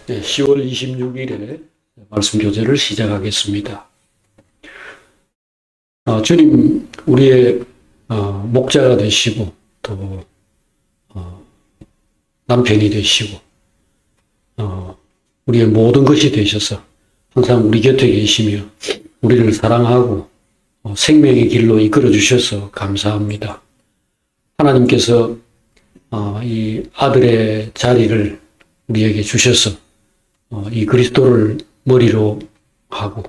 네, 10월 26일에 말씀 교제를 시작하겠습니다. 주님 우리의 목자가 되시고 또 남편이 되시고 우리의 모든 것이 되셔서 항상 우리 곁에 계시며 우리를 사랑하고 생명의 길로 이끌어 주셔서 감사합니다. 하나님께서 이 아들의 자리를 우리에게 주셔서 이 그리스도를 머리로 하고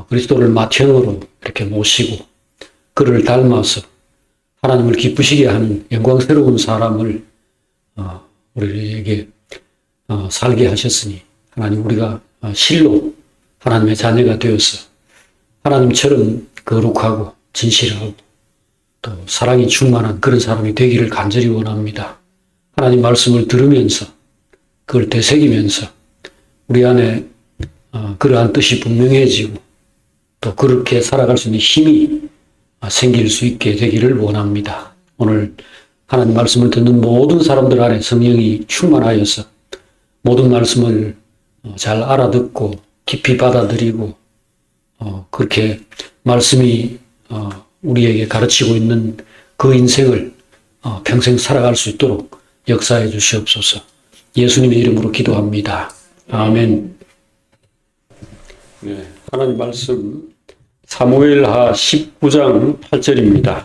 그리스도를 맏형으로 이렇게 모시고 그를 닮아서 하나님을 기쁘시게 하는 영광스러운 사람을 우리에게 살게 하셨으니 하나님 우리가 실로 하나님의 자녀가 되어서 하나님처럼 거룩하고 진실하고 또 사랑이 충만한 그런 사람이 되기를 간절히 원합니다. 하나님 말씀을 들으면서 그걸 되새기면서 우리 안에 그러한 뜻이 분명해지고 또 그렇게 살아갈 수 있는 힘이 생길 수 있게 되기를 원합니다. 오늘 하나님 말씀을 듣는 모든 사람들 안에 성령이 충만하여서 모든 말씀을 잘 알아듣고 깊이 받아들이고 그렇게 말씀이 우리에게 가르치고 있는 그 인생을 평생 살아갈 수 있도록 역사해 주시옵소서. 예수님의 이름으로 기도합니다. 아멘. 네, 하나님 말씀 사무엘하 19장 8절입니다.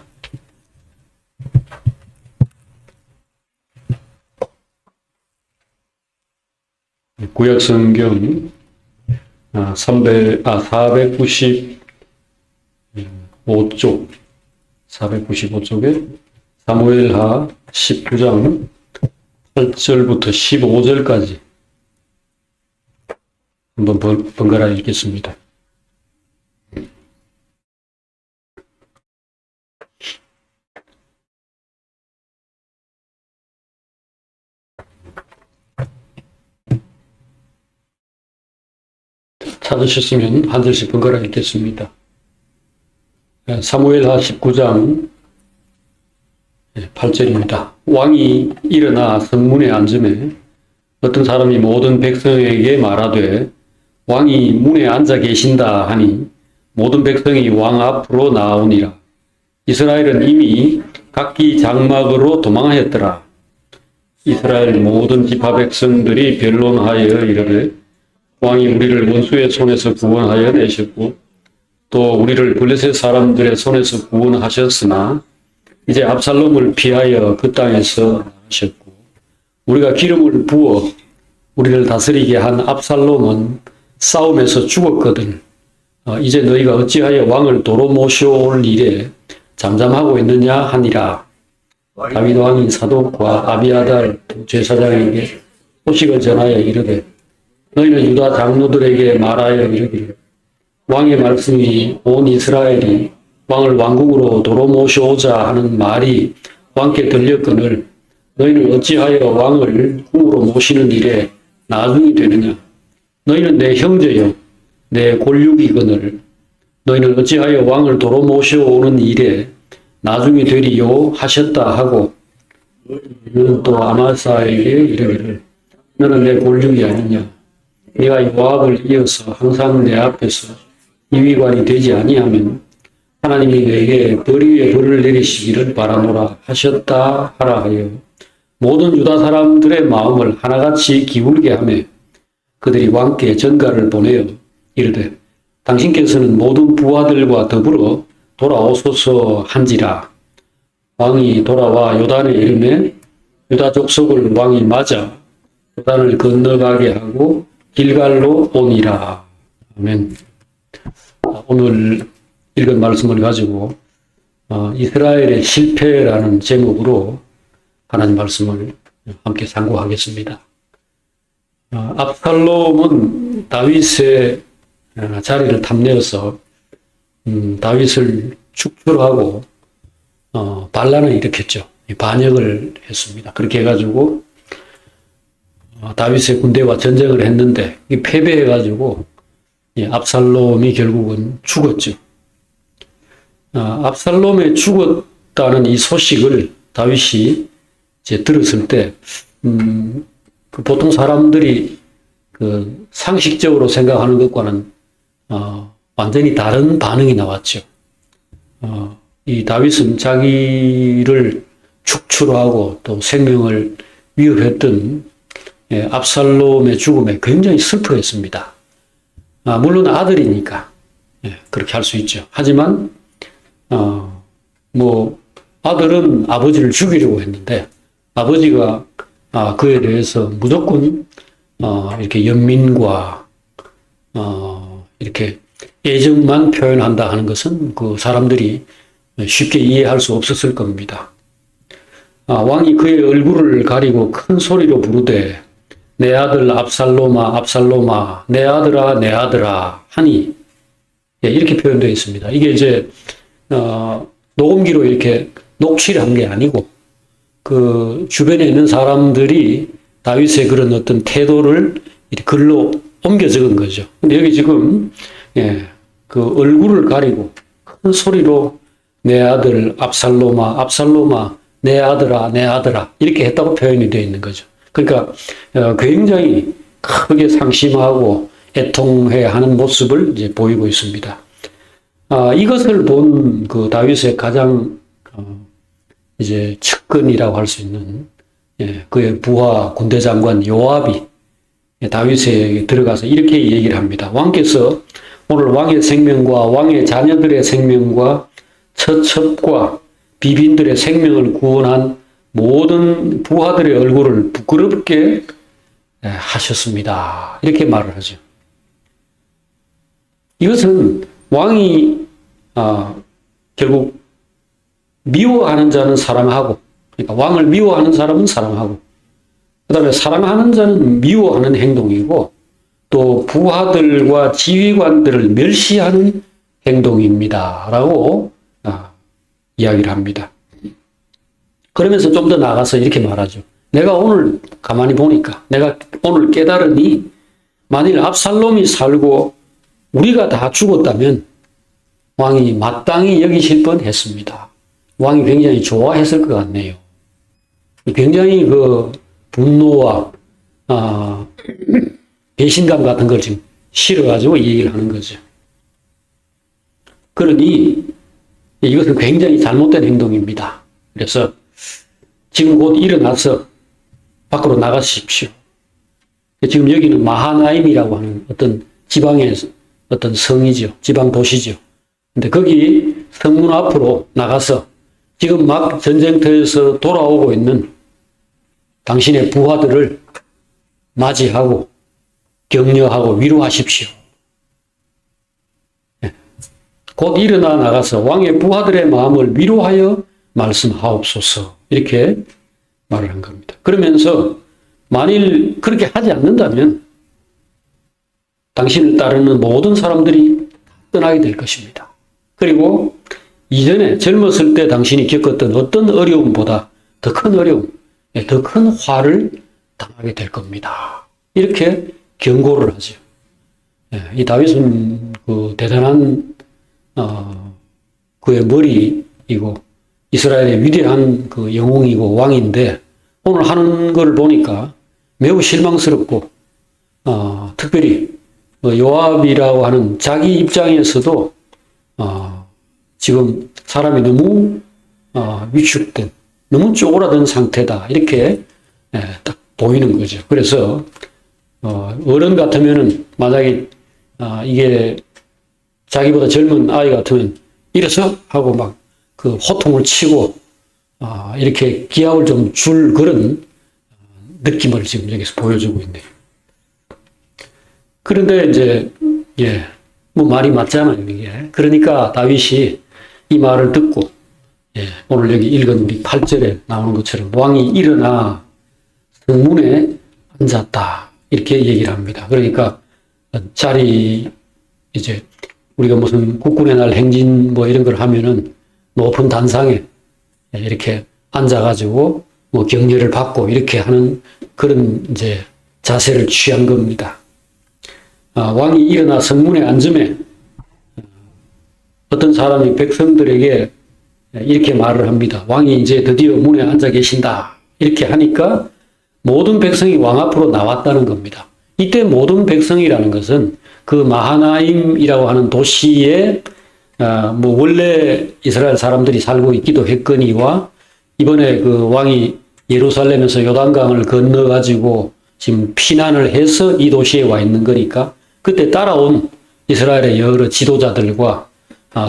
구약성경 495쪽에 사무엘하 19장 8절부터 15절까지 한번 번갈아 읽겠습니다. 찾으셨으면 한 절씩 번갈아 읽겠습니다. 사무엘하 19장 8절입니다. 왕이 일어나 성문에 앉으매 어떤 사람이 모든 백성에게 말하되 왕이 문에 앉아 계신다 하니 모든 백성이 왕 앞으로 나오니라. 이스라엘은 이미 각기 장막으로 도망하였더라. 이스라엘 모든 지파 백성들이 변론하여 이르되 왕이 우리를 원수의 손에서 구원하여 내셨고 또 우리를 블레셋 사람들의 손에서 구원하셨으나 이제 압살롬을 피하여 그 땅에서 나으셨고 우리가 기름을 부어 우리를 다스리게 한 압살롬은 싸움에서 죽었거든. 이제 너희가 어찌하여 왕을 도로 모셔올 일에 잠잠하고 있느냐 하니라. 다윗 왕이 사독과 아비아달 제사장에게 소식을 전하여 이르되 너희는 유다 장로들에게 말하여 이르기를 왕의 말씀이 온 이스라엘이 왕을 왕궁으로 도로 모셔오자 하는 말이 왕께 들렸거늘 너희는 어찌하여 왕을 궁으로 모시는 일에 나중이 되느냐. 너희는 내 형제요 내 골육이거늘 너희는 어찌하여 왕을 도로 모셔오는 일에 나중이 되리요 하셨다 하고 너는 또 아마사에게 이르기를 너는 내 골육이 아니냐. 네가 요압을 이어서 항상 내 앞에서 이위관이 되지 아니하면 하나님이 내게 벌 위에 벌을 내리시기를 바라노라 하셨다 하라 하여 모든 유다 사람들의 마음을 하나같이 기울게 하며 그들이 왕께 전가를 보내어 이르되 당신께서는 모든 부하들과 더불어 돌아오소서 한지라. 왕이 돌아와 요단에 이르매 유다 족속을 왕이 맞아 요단을 건너가게 하고 길갈로 오니라. 아멘. 오늘 읽은 말씀을 가지고 이스라엘의 실패라는 제목으로 하나님 말씀을 함께 상고하겠습니다. 압살롬은 다윗의 자리를 탐내어서 다윗을 축출하고 반란을 일으켰죠. 반역을 했습니다. 그렇게 해가지고 다윗의 군대와 전쟁을 했는데 패배해가지고 압살롬이 결국은 죽었죠. 압살롬이 죽었다는 이 소식을 다윗이 이제 들었을 때 보통 사람들이 그 상식적으로 생각하는 것과는 완전히 다른 반응이 나왔죠. 이 다윗은 자기를 축출하고 또 생명을 위협했던 압살롬의 죽음에 굉장히 슬퍼했습니다. 물론 아들이니까 그렇게 할 수 있죠. 하지만 아들은 아버지를 죽이려고 했는데 아버지가 그에 대해서 무조건 이렇게 연민과 이렇게 애정만 표현한다 하는 것은 그 사람들이 쉽게 이해할 수 없었을 겁니다. 왕이 그의 얼굴을 가리고 큰 소리로 부르되 내 아들 압살롬아 압살롬아 내 아들아 내 아들아 하니 이렇게 표현되어 있습니다. 이게 이제 녹음기로 이렇게 녹취를 한 게 아니고 그 주변에 있는 사람들이 다윗의 그런 어떤 태도를 이렇게 글로 옮겨 적은 거죠. 근데 여기 지금 그 얼굴을 가리고 큰 소리로 내 아들 압살롬아 압살롬아 내 아들아 내 아들아 이렇게 했다고 표현이 되어 있는 거죠. 그러니까 굉장히 크게 상심하고 애통해하는 모습을 이제 보이고 있습니다. 이것을 본 그 다윗의 가장 이제 측근이라고 할 수 있는 그의 부하 군대 장관 요압이 다윗에게 들어가서 이렇게 얘기를 합니다. 왕께서 오늘 왕의 생명과 왕의 자녀들의 생명과 처첩과 비빈들의 생명을 구원한 모든 부하들의 얼굴을 부끄럽게 하셨습니다. 이렇게 말을 하죠. 이것은 왕이 결국 미워하는 자는 사랑하고, 그러니까 왕을 미워하는 사람은 사랑하고, 그 다음에 사랑하는 자는 미워하는 행동이고, 또 부하들과 지휘관들을 멸시하는 행동입니다. 라고 이야기를 합니다. 그러면서 좀 더 나가서 이렇게 말하죠. 내가 오늘 가만히 보니까, 내가 오늘 깨달으니, 만일 압살롬이 살고 우리가 다 죽었다면 왕이 마땅히 여기실 뻔 했습니다. 왕이 굉장히 좋아했을 것 같네요. 굉장히 그 분노와 배신감 같은 걸 지금 싫어가지고 이 얘기를 하는 거죠. 그러니 이것은 굉장히 잘못된 행동입니다. 그래서 지금 곧 일어나서 밖으로 나가십시오. 지금 여기는 마하나임이라고 하는 어떤 지방의 어떤 성이죠. 지방 도시죠. 근데 거기 성문 앞으로 나가서 지금 막 전쟁터에서 돌아오고 있는 당신의 부하들을 맞이하고 격려하고 위로하십시오. 곧 일어나 나가서 왕의 부하들의 마음을 위로하여 말씀하옵소서. 이렇게 말을 한 겁니다. 그러면서 만일 그렇게 하지 않는다면 당신을 따르는 모든 사람들이 떠나게 될 것입니다. 그리고 이전에 젊었을 때 당신이 겪었던 어떤 어려움보다 더 큰 어려움, 더 큰 화를 당하게 될 겁니다. 이렇게 경고를 하죠. 이 다윗은 그 대단한 그의 머리이고 이스라엘의 위대한 그 영웅이고 왕인데 오늘 하는 걸 보니까 매우 실망스럽고 특별히 요압이라고 하는 자기 입장에서도 지금 사람이 너무 위축된, 너무 쪼그라든 상태다. 이렇게 딱 보이는 거죠. 그래서 어른 같으면은 만약에 이게 자기보다 젊은 아이 같으면 일어서 하고 막 그 호통을 치고 이렇게 기합을 좀 줄 그런 느낌을 지금 여기서 보여주고 있네요. 그런데 이제 뭐 말이 맞잖아요, 이게. 그러니까 다윗이 이 말을 듣고 오늘 여기 읽은 우리 8절에 나오는 것처럼 왕이 일어나 성문에 앉았다. 이렇게 얘기를 합니다. 그러니까 자리 이제 우리가 무슨 국군의 날 행진 뭐 이런 걸 하면은 높은 단상에 이렇게 앉아가지고 뭐 격려를 받고 이렇게 하는 그런 이제 자세를 취한 겁니다. 왕이 일어나 성문에 앉음에 어떤 사람이 백성들에게 이렇게 말을 합니다. 왕이 이제 드디어 문에 앉아 계신다. 이렇게 하니까 모든 백성이 왕 앞으로 나왔다는 겁니다. 이때 모든 백성이라는 것은 그 마하나임이라고 하는 도시에 뭐 원래 이스라엘 사람들이 살고 있기도 했거니와 이번에 그 왕이 예루살렘에서 요단강을 건너가지고 지금 피난을 해서 이 도시에 와 있는 거니까 그때 따라온 이스라엘의 여러 지도자들과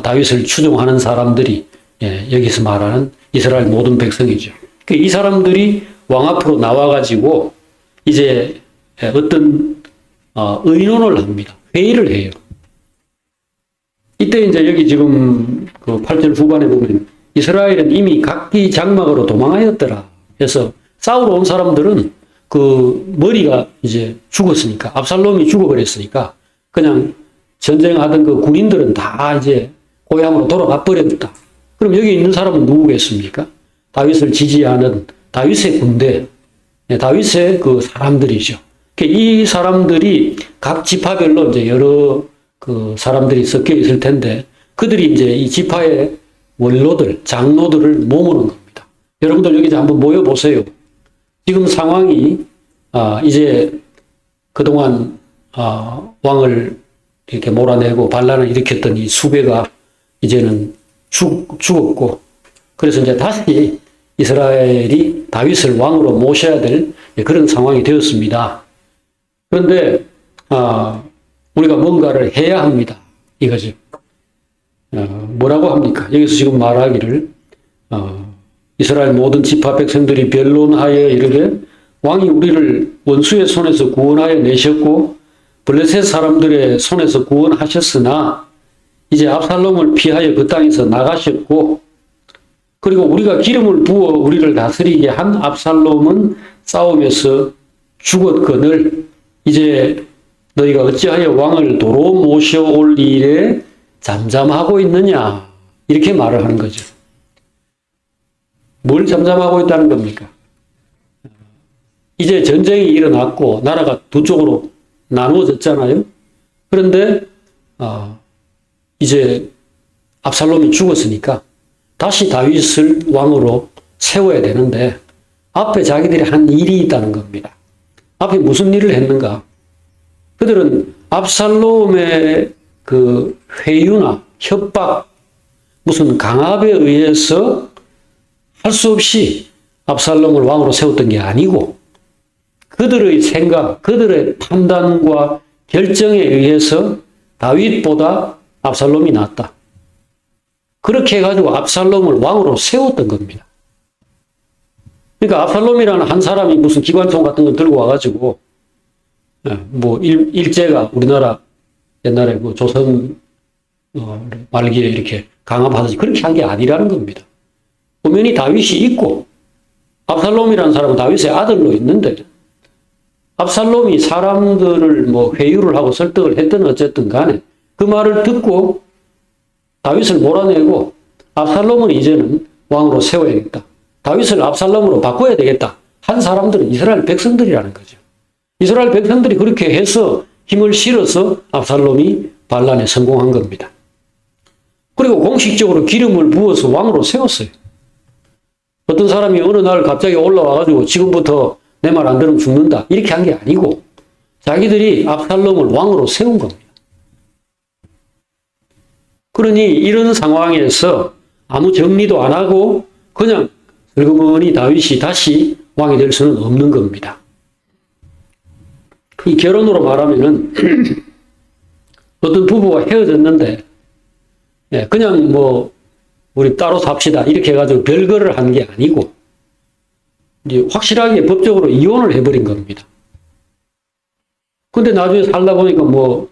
다윗을 추종하는 사람들이 여기서 말하는 이스라엘 모든 백성이죠. 이 사람들이 왕 앞으로 나와가지고 이제 어떤 의논을 합니다. 회의를 해요. 이때 이제 여기 지금 그 8절 후반에 보면 이스라엘은 이미 각기 장막으로 도망하였더라. 그래서 싸우러 온 사람들은 그 머리가 이제 죽었으니까 압살롬이 죽어버렸으니까 그냥 전쟁하던 그 군인들은 다 이제 고향으로 돌아가 버렸다. 그럼 여기 있는 사람은 누구겠습니까? 다윗을 지지하는 다윗의 군대, 다윗의 그 사람들이죠. 이 사람들이 각 지파별로 이제 여러 그 사람들이 섞여 있을 텐데 그들이 이제 이 지파의 원로들, 장로들을 모으는 겁니다. 여러분들 여기 한번 모여보세요. 지금 상황이 이제 그동안 왕을 이렇게 몰아내고 반란을 일으켰던 이 수베가 이제는 죽었고 그래서 이제 다시 이스라엘이 다윗을 왕으로 모셔야 될 그런 상황이 되었습니다. 그런데 우리가 뭔가를 해야 합니다. 이거죠. 뭐라고 합니까? 여기서 지금 말하기를 이스라엘 모든 지파 백성들이 변론하여 이르되 왕이 우리를 원수의 손에서 구원하여 내셨고 블레셋 사람들의 손에서 구원하셨으나 이제 압살롬을 피하여 그 땅에서 나가셨고 그리고 우리가 기름을 부어 우리를 다스리게 한 압살롬은 싸움에서 죽었거늘 이제 너희가 어찌하여 왕을 도로 모셔올 일에 잠잠하고 있느냐 이렇게 말을 하는 거죠. 뭘 잠잠하고 있다는 겁니까? 이제 전쟁이 일어났고 나라가 두 쪽으로 나누어졌잖아요. 그런데 이제 압살롬이 죽었으니까 다시 다윗을 왕으로 세워야 되는데 앞에 자기들이 한 일이 있다는 겁니다. 앞에 무슨 일을 했는가? 그들은 압살롬의 그 회유나 협박, 무슨 강압에 의해서 할 수 없이 압살롬을 왕으로 세웠던 게 아니고 그들의 생각, 그들의 판단과 결정에 의해서 다윗보다 압살롬이 낫다. 그렇게 해가지고 압살롬을 왕으로 세웠던 겁니다. 그러니까 압살롬이라는 한 사람이 무슨 기관총 같은 거 들고 와가지고 뭐 일제가 우리나라 옛날에 그 조선 말기에 이렇게 강압하듯이 그렇게 한 게 아니라는 겁니다. 엄연히 다윗이 있고 압살롬이라는 사람은 다윗의 아들로 있는데 압살롬이 사람들을 뭐 회유를 하고 설득을 했든 어쨌든 간에 그 말을 듣고 다윗을 몰아내고 압살롬은 이제는 왕으로 세워야겠다. 다윗을 압살롬으로 바꿔야 되겠다. 한 사람들은 이스라엘 백성들이라는 거죠. 이스라엘 백성들이 그렇게 해서 힘을 실어서 압살롬이 반란에 성공한 겁니다. 그리고 공식적으로 기름을 부어서 왕으로 세웠어요. 어떤 사람이 어느 날 갑자기 올라와가지고 지금부터 내 말 안 들으면 죽는다. 이렇게 한 게 아니고 자기들이 압살롬을 왕으로 세운 겁니다. 그러니 이런 상황에서 아무 정리도 안 하고 그냥 슬그머니 다윗이 다시 왕이 될 수는 없는 겁니다. 이 결론으로 말하면은 어떤 부부가 헤어졌는데 그냥 뭐 우리 따로 삽시다 이렇게 해가지고 별거를 한 게 아니고 이제 확실하게 법적으로 이혼을 해버린 겁니다. 근데 나중에 살다 보니까 뭐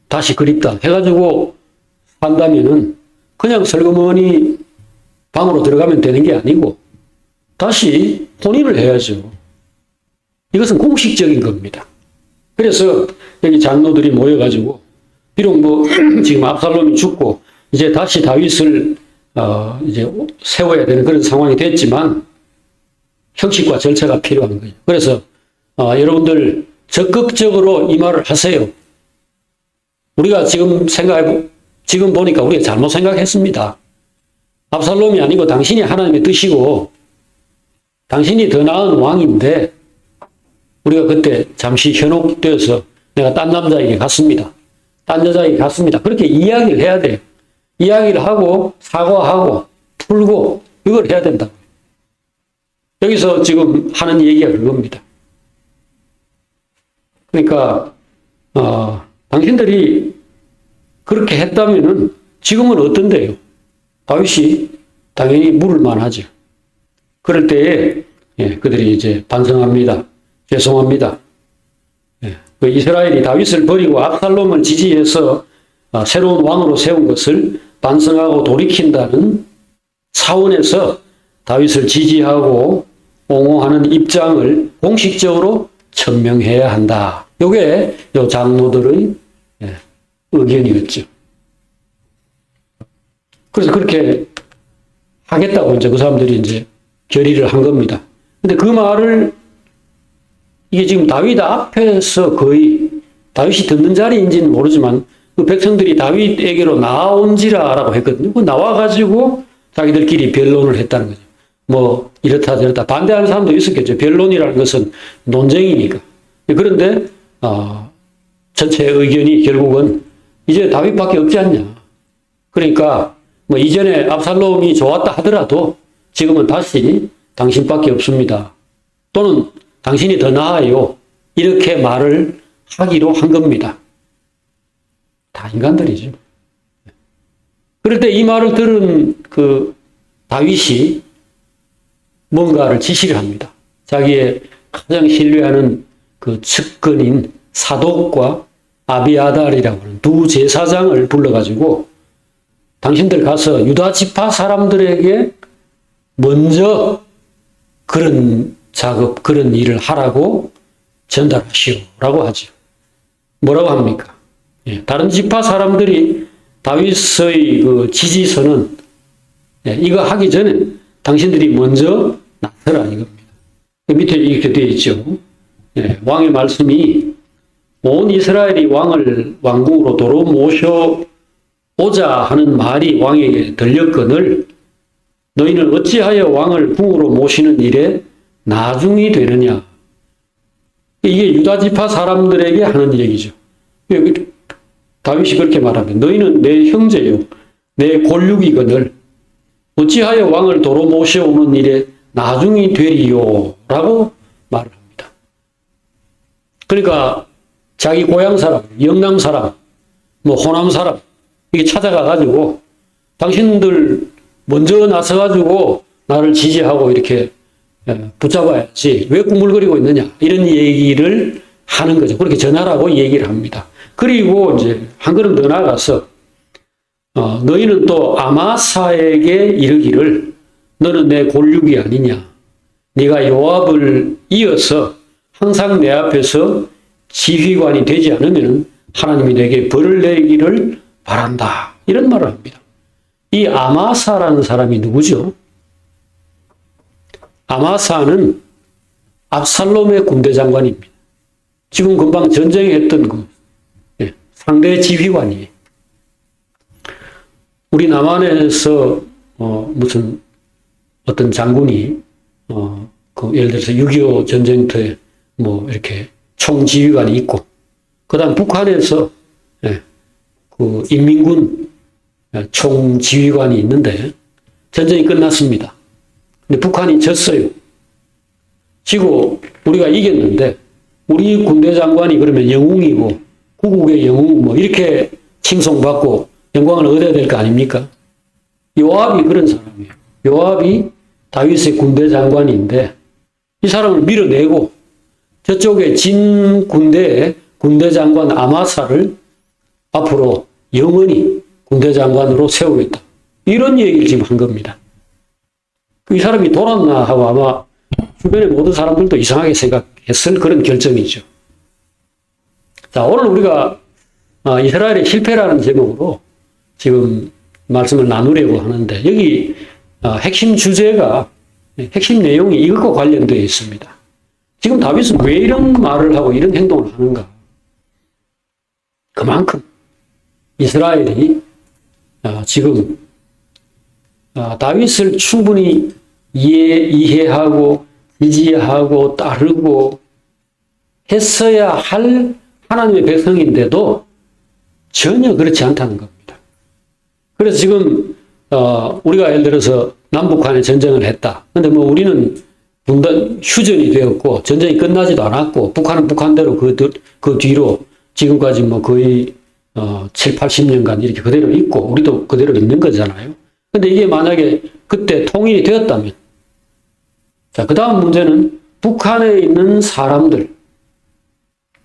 다시 그립다 해가지고 산다면은 그냥 슬그머니 방으로 들어가면 되는 게 아니고 다시 혼인을 해야죠. 이것은 공식적인 겁니다. 그래서 여기 장로들이 모여가지고 비록 뭐 지금 압살롬이 죽고 이제 다시 다윗을 이제 세워야 되는 그런 상황이 됐지만 형식과 절차가 필요한 거예요. 그래서 여러분들 적극적으로 이 말을 하세요. 우리가 지금 보니까 우리가 잘못 생각했습니다. 압살롬이 아니고 당신이 하나님의 뜻이고 당신이 더 나은 왕인데 우리가 그때 잠시 현혹되어서 내가 딴 남자에게 갔습니다. 딴 여자에게 갔습니다. 그렇게 이야기를 해야 돼요. 이야기를 하고 사과하고 풀고 이걸 해야 된다. 여기서 지금 하는 얘기가 그겁니다. 그러니까 당신들이 그렇게 했다면은 지금은 어떤데요? 다윗이 당연히 물을 만하죠. 그럴 때에 그들이 이제 반성합니다. 죄송합니다. 그 이스라엘이 다윗을 버리고 압살롬을 지지해서 새로운 왕으로 세운 것을 반성하고 돌이킨다는 차원에서 다윗을 지지하고 옹호하는 입장을 공식적으로 천명해야 한다. 이게 요 장로들의 의견이었죠. 그래서 그렇게 하겠다고 이제 그 사람들이 이제 결의를 한 겁니다. 근데 그 말을 이게 지금 다윗 앞에서 거의 다윗이 듣는 자리인지는 모르지만 그 백성들이 다윗에게로 나온지라라고 했거든요. 그 나와가지고 자기들끼리 변론을 했다는 거죠. 뭐 이렇다 저렇다 반대하는 사람도 있었겠죠. 변론이라는 것은 논쟁이니까. 그런데 전체 의견이 결국은 이제 다윗밖에 없지 않냐. 그러니까 뭐 이전에 압살롬이 좋았다 하더라도 지금은 다시 당신밖에 없습니다. 또는 당신이 더 나아요. 이렇게 말을 하기로 한 겁니다. 다 인간들이죠. 그럴 때 이 말을 들은 그 다윗이 뭔가를 지시를 합니다. 자기의 가장 신뢰하는 그 측근인 사독과 아비아달이라고 하는 두 제사장을 불러가지고 당신들 가서 유다 지파 사람들에게 먼저 그런 작업, 그런 일을 하라고 전달하시오라고 하죠. 뭐라고 합니까? 다른 지파 사람들이 다윗의 그 지지서는 이거 하기 전에 당신들이 먼저 나서라 이겁니다. 밑에 이렇게 되어 있죠. 왕의 말씀이 온 이스라엘이 왕을 왕궁으로 도로 모셔오자 하는 말이 왕에게 들렸거늘 너희는 어찌하여 왕을 궁으로 모시는 일에 나중이 되느냐. 이게 유다 지파 사람들에게 하는 얘기죠. 다윗이 그렇게 말합니다. 너희는 내 형제요 내 골육이거늘 어찌하여 왕을 도로 모셔오는 일에 나중이 되리요 라고 말을 합니다. 그러니까 자기 고향 사람, 영남 사람, 뭐 호남 사람 이게 찾아가 가지고 당신들 먼저 나서 가지고 나를 지지하고 이렇게 붙잡아야지 왜 꾸물거리고 있느냐 이런 얘기를 하는 거죠. 그렇게 전하라고 얘기를 합니다. 그리고 이제 한 걸음 더 나가서 너희는 또 아마사에게 이르기를 너는 내 골육이 아니냐. 네가 요압을 이어서 항상 내 앞에서 지휘관이 되지 않으면 하나님이 내게 벌을 내리기를 바란다. 이런 말을 합니다. 이 아마사라는 사람이 누구죠? 아마사는 압살롬의 군대 장관입니다. 지금 금방 전쟁했던 그 상대 지휘관이에요. 우리 남한에서 무슨 어떤 장군이 그 예를 들어서 6.25 전쟁터에 뭐 이렇게 총지휘관이 있고 그다음 북한에서 그 인민군 총지휘관이 있는데 전쟁이 끝났습니다. 근데 북한이 졌어요. 지고 우리가 이겼는데 우리 군대 장관이 그러면 영웅이고 구국의 영웅 뭐 이렇게 칭송받고 영광을 얻어야 될 거 아닙니까? 요압이 그런 사람이에요. 요압이 다윗의 군대 장관인데 이 사람을 밀어내고 저쪽에 진 군대의 군대 장관 아마사를 앞으로 영원히 군대 장관으로 세우겠다. 이런 얘기를 지금 한 겁니다. 이 사람이 돌았나 하고 아마 주변의 모든 사람들도 이상하게 생각했을 그런 결정이죠. 자, 오늘 우리가 이스라엘의 실패라는 제목으로 지금 말씀을 나누려고 하는데 여기 핵심 주제가 핵심 내용이 이것과 관련되어 있습니다. 지금 다윗은 왜 이런 말을 하고 이런 행동을 하는가? 그만큼 이스라엘이 지금 다윗을 충분히 이해하고 지지하고 따르고 했어야 할 하나님의 백성인데도 전혀 그렇지 않다는 겁니다. 그래서 지금 우리가 예를 들어서 남북한에 전쟁을 했다. 근데 뭐 우리는 분단 휴전이 되었고 전쟁이 끝나지도 않았고 북한은 북한대로 그 뒤로 지금까지 뭐 거의 7, 80년간 이렇게 그대로 있고 우리도 그대로 있는 거잖아요. 근데 이게 만약에 그때 통일이 되었다면 자, 그 다음 문제는 북한에 있는 사람들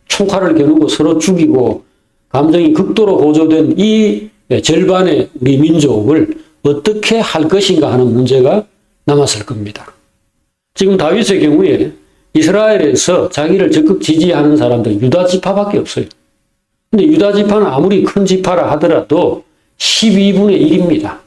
총칼을 겨누고 서로 죽이고 감정이 극도로 고조된 이 절반의 우리 민족을 어떻게 할 것인가 하는 문제가 남았을 겁니다. 지금 다윗의 경우에 이스라엘에서 자기를 적극 지지하는 사람들 유다 지파밖에 없어요. 근데 유다 지파는 아무리 큰 지파라 하더라도 12분의 1입니다.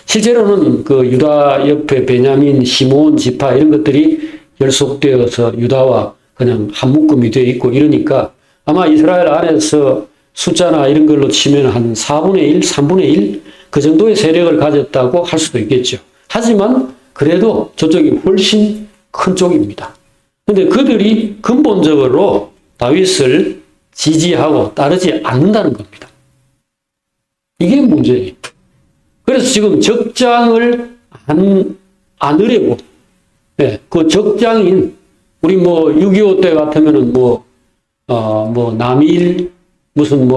실제로는 그 유다 옆에 베냐민, 시몬 지파 이런 것들이 결속되어서 유다와 그냥 한 묶음이 되어 있고 이러니까 아마 이스라엘 안에서 숫자나 이런 걸로 치면 한 4분의 1, 3분의 1? 그 정도의 세력을 가졌다고 할 수도 있겠죠. 하지만 그래도 저쪽이 훨씬 큰 쪽입니다. 근데 그들이 근본적으로 다윗을 지지하고 따르지 않는다는 겁니다. 이게 문제예요. 그래서 지금 적장을 안으려고, 그 적장인, 우리 뭐 6.25 때 같으면은 남일, 무슨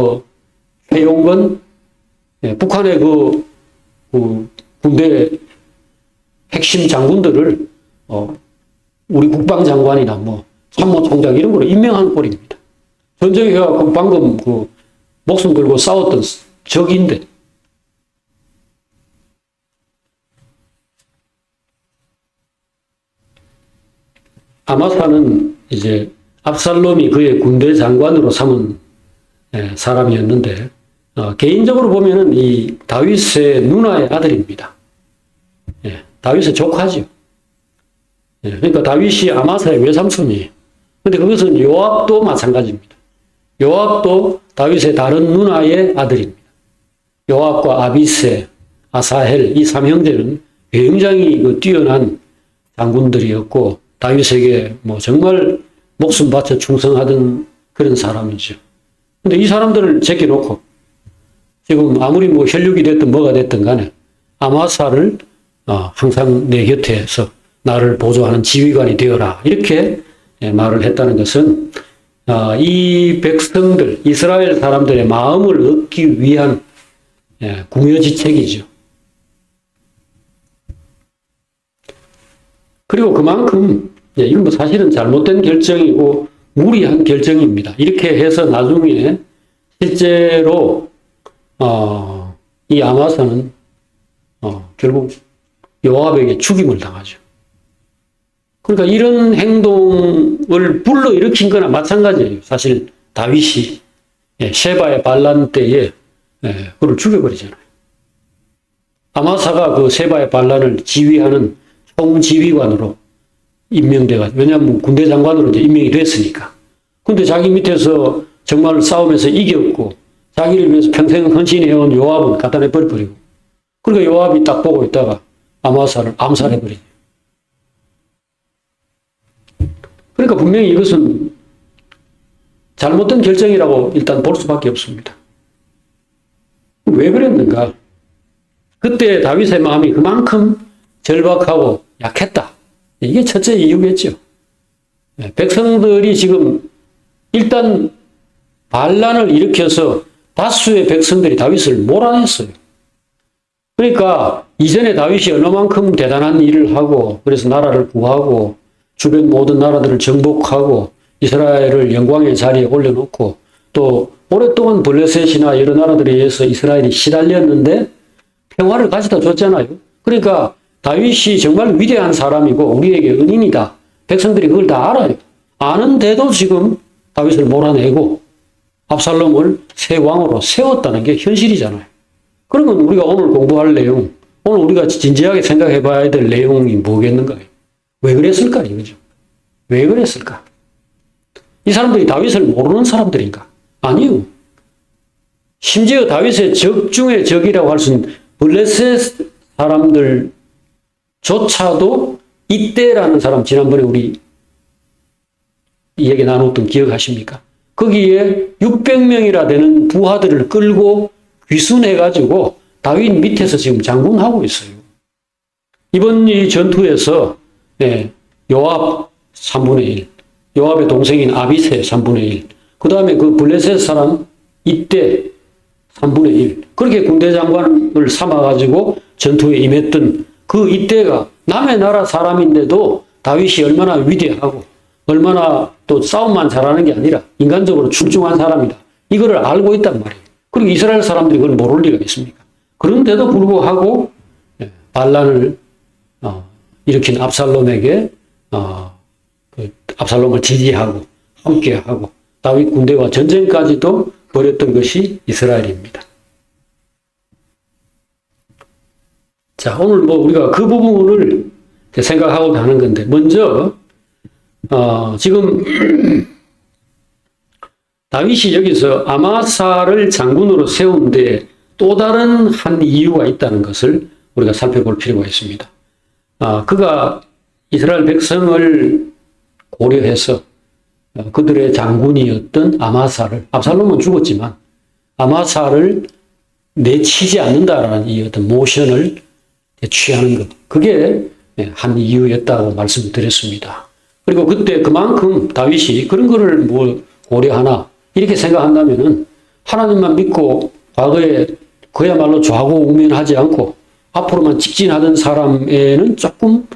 최용건, 북한의 그 군대 핵심 장군들을, 우리 국방장관이나 참모총장 이런 거로 임명한 꼴입니다. 전쟁해가 방금 목숨 걸고 싸웠던 적인데, 아마사는 이제 압살롬이 그의 군대 장관으로 삼은 사람이었는데 개인적으로 보면은 이 다윗의 누나의 아들입니다. 다윗의 조카죠. 그러니까 다윗이 아마사의 외삼촌이에요. 근데 그것은 요압도 마찬가지입니다. 요압도 다윗의 다른 누나의 아들입니다. 요압과 아비세, 아사헬 이 삼형제는 굉장히 뛰어난 장군들이었고 다윗에게 정말 목숨 바쳐 충성하던 그런 사람이죠. 근데 이 사람들을 제껴놓고 지금 아무리 혈육이 됐든 뭐가 됐든 간에 아마사를 항상 내 곁에서 나를 보조하는 지휘관이 되어라 이렇게 말을 했다는 것은 이 백성들 이스라엘 사람들의 마음을 얻기 위한 궁여지책이죠. 그리고 그만큼 이건 사실은 잘못된 결정이고 무리한 결정입니다. 이렇게 해서 나중에 실제로 이 아마사는 결국 요압에게 죽임을 당하죠. 그러니까 이런 행동을 불러일으킨 거나 마찬가지예요. 사실 다윗이 셰바의 반란 때에 그를 죽여버리잖아요. 아마사가 그 셰바의 반란을 지휘하는 총지휘관으로 임명돼가 왜냐하면 군대 장관으로 이제 임명이 됐으니까. 근데 자기 밑에서 정말 싸움에서 이겼고 자기를 위해서 평생 헌신해온 요압은 갖다 내버려버리고 그러니까 요압이 딱 보고 있다가 아마사를 암살해버리죠. 그러니까 분명히 이것은 잘못된 결정이라고 일단 볼 수밖에 없습니다. 왜 그랬는가? 그때 다윗의 마음이 그만큼 절박하고 약했다. 이게 첫째 이유겠죠. 백성들이 지금 일단 반란을 일으켜서 다수의 백성들이 다윗을 몰아냈어요. 그러니까 이전에 다윗이 얼마만큼 대단한 일을 하고 그래서 나라를 구하고 주변 모든 나라들을 정복하고 이스라엘을 영광의 자리에 올려놓고 또 오랫동안 블레셋이나 여러 나라들에 의해서 이스라엘이 시달렸는데 평화를 가져다 줬잖아요. 그러니까 다윗이 정말 위대한 사람이고 우리에게 은인이다. 백성들이 그걸 다 알아요. 아는데도 지금 다윗을 몰아내고 압살롬을 새 왕으로 세웠다는 게 현실이잖아요. 그러면 우리가 오늘 공부할 내용, 오늘 우리가 진지하게 생각해 봐야 될 내용이 뭐겠는가요? 왜 그랬을까 이거죠. 왜 그랬을까? 이 사람들이 다윗을 모르는 사람들인가? 아니요. 심지어 다윗의 적 중의 적이라고 할 수 있는 블레셋 사람들조차도 이때라는 사람 지난번에 우리 이야기 나눴던 기억하십니까? 거기에 600명이나 되는 부하들을 끌고 귀순해가지고 다윗 밑에서 지금 장군하고 있어요. 이번 이 전투에서 요압 3분의 1, 요압의 동생인 아비새 3분의 1, 그 다음에 그 블레셋 사람 이때 3분의 1, 그렇게 군대 장관을 삼아가지고 전투에 임했던 그 이때가 남의 나라 사람인데도 다윗이 얼마나 위대하고 얼마나 또 싸움만 잘하는 게 아니라 인간적으로 출중한 사람이다. 이거를 알고 있단 말이에요. 그리고 이스라엘 사람들이 그걸 모를 리가 있습니까? 그런데도 불구하고 반란을 일으킨 압살롬에게 압살롬을 지지하고 함께하고 다윗 군대와 전쟁까지도 벌였던 것이 이스라엘입니다. 자, 오늘 뭐 우리가 그 부분을 생각하고 가는 건데, 먼저 지금 다윗이 여기서 아마사를 장군으로 세운 데 또 다른 한 이유가 있다는 것을 우리가 살펴볼 필요가 있습니다. 그가 이스라엘 백성을 고려해서 그들의 장군이었던 아마사를, 압살롬은 죽었지만 아마사를 내치지 않는다라는 이 어떤 모션을 취하는 것, 그게 한 이유였다고 말씀드렸습니다. 그리고 그때 그만큼 다윗이 그런 거를 뭐 고려하나 이렇게 생각한다면은 하나님만 믿고 과거에 그야말로 좌고우면하지 않고 앞으로만 직진하던 사람에는 조금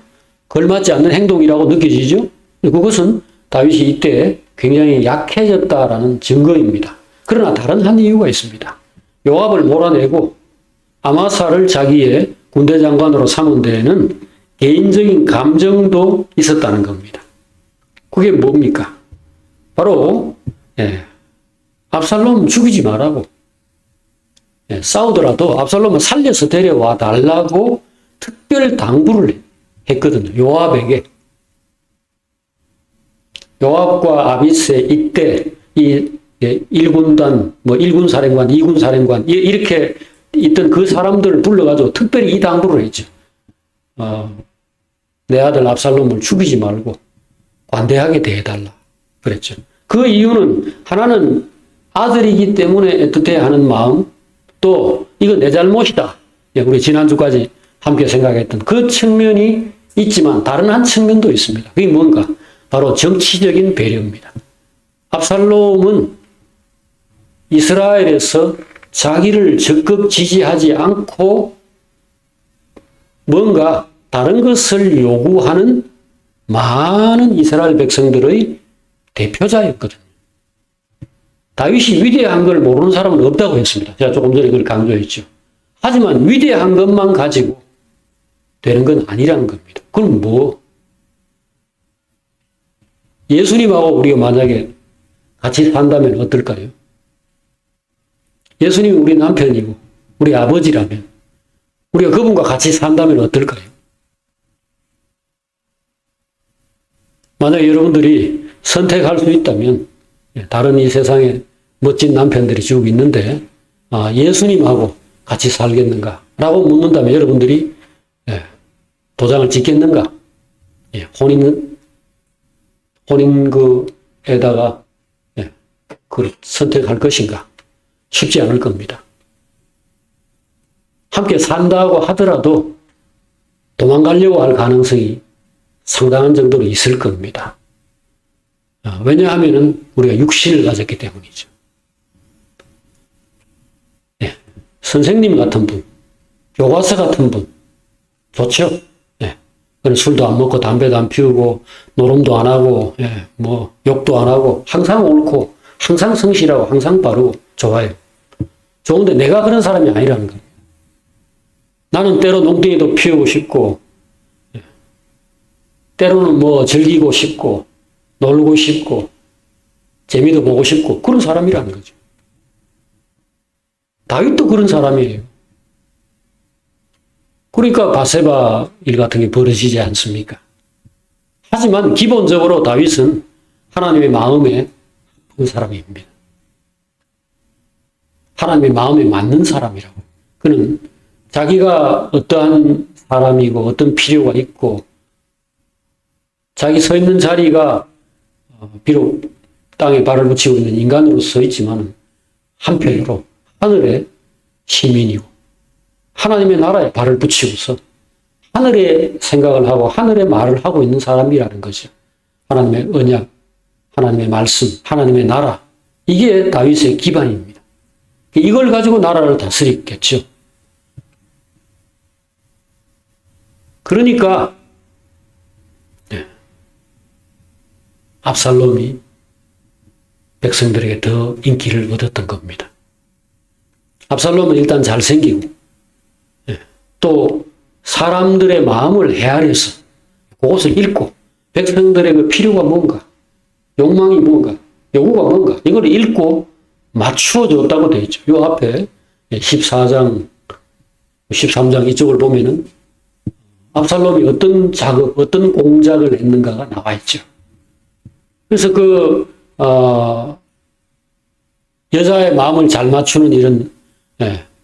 걸맞지 않는 행동이라고 느껴지죠. 그것은 다윗이 이때 굉장히 약해졌다라는 증거입니다. 그러나 다른 한 이유가 있습니다. 요압을 몰아내고 아마사를 자기의 군대 장관으로 삼은 데에는 개인적인 감정도 있었다는 겁니다. 그게 뭡니까? 바로 압살롬 죽이지 말라고, 싸우더라도 압살롬을 살려서 데려와 달라고 특별 당부를 했거든요. 요압에게. 요압과 아비새 이때 이 1군단, 뭐 1군 사령관, 2군 사령관 이렇게 있던 그 사람들을 불러가지고 특별히 이 당부를 했죠. 내 아들 압살롬을 죽이지 말고 관대하게 대해달라 그랬죠. 그 이유는 하나는 아들이기 때문에 애틋해 하는 마음, 또 이거 내 잘못이다. 우리 지난주까지 함께 생각했던 그 측면이 있지만 다른 한 측면도 있습니다. 그게 뭔가? 바로 정치적인 배려입니다. 압살롬은 이스라엘에서 자기를 적극 지지하지 않고 뭔가 다른 것을 요구하는 많은 이스라엘 백성들의 대표자였거든요. 다윗이 위대한 걸 모르는 사람은 없다고 했습니다. 제가 조금 전에 그걸 강조했죠. 하지만 위대한 것만 가지고 되는 건 아니라는 겁니다. 그럼 뭐? 예수님하고 우리가 만약에 같이 산다면 어떨까요? 예수님이 우리 남편이고 우리 아버지라면 우리가 그분과 같이 산다면 어떨까요? 만약에 여러분들이 선택할 수 있다면 다른 이 세상에 멋진 남편들이 쭉 있는데 예수님하고 같이 살겠는가? 라고 묻는다면 여러분들이 도장을 찍겠는가? 혼인에다가 그 선택할 것인가? 쉽지 않을 겁니다. 함께 산다고 하더라도 도망가려고 할 가능성이 상당한 정도로 있을 겁니다. 왜냐하면 우리가 육신을 가졌기 때문이죠. 선생님 같은 분, 교과서 같은 분, 좋죠. 술도 안 먹고 담배도 안 피우고 노름도 안 하고 뭐 욕도 안 하고 항상 옳고 항상 성실하고 항상 바르고 좋아요. 좋은데 내가 그런 사람이 아니라는 거예요. 나는 때로 농땡이도 피우고 싶고 때로는 뭐 즐기고 싶고 놀고 싶고 재미도 보고 싶고 그런 사람이라는 거죠. 다윗도 그런 사람이에요. 그러니까 바세바 일 같은 게 벌어지지 않습니까? 하지만 기본적으로 다윗은 하나님의 마음에 그 사람입니다. 하나님의 마음에 맞는 사람이라고. 그는 자기가 어떠한 사람이고 어떤 필요가 있고 자기 서 있는 자리가 비록 땅에 발을 붙이고 있는 인간으로 서 있지만 한편으로 하늘의 시민이고 하나님의 나라에 발을 붙이고서 하늘의 생각을 하고 하늘의 말을 하고 있는 사람이라는 거죠. 하나님의 언약, 하나님의 말씀, 하나님의 나라. 이게 다윗의 기반입니다. 이걸 가지고 나라를 다스리겠죠. 그러니까 압살롬이 백성들에게 더 인기를 얻었던 겁니다. 압살롬은 일단 잘생기고 또 사람들의 마음을 헤아려서 그것을 읽고 백성들의 그 필요가 뭔가, 욕망이 뭔가, 요구가 뭔가 이걸 읽고 맞추어 줬다고 되어 있죠. 요 앞에 14장, 13장 이쪽을 보면은 압살롬이 어떤 작업, 어떤 공작을 했는가가 나와 있죠. 그래서 여자의 마음을 잘 맞추는 이런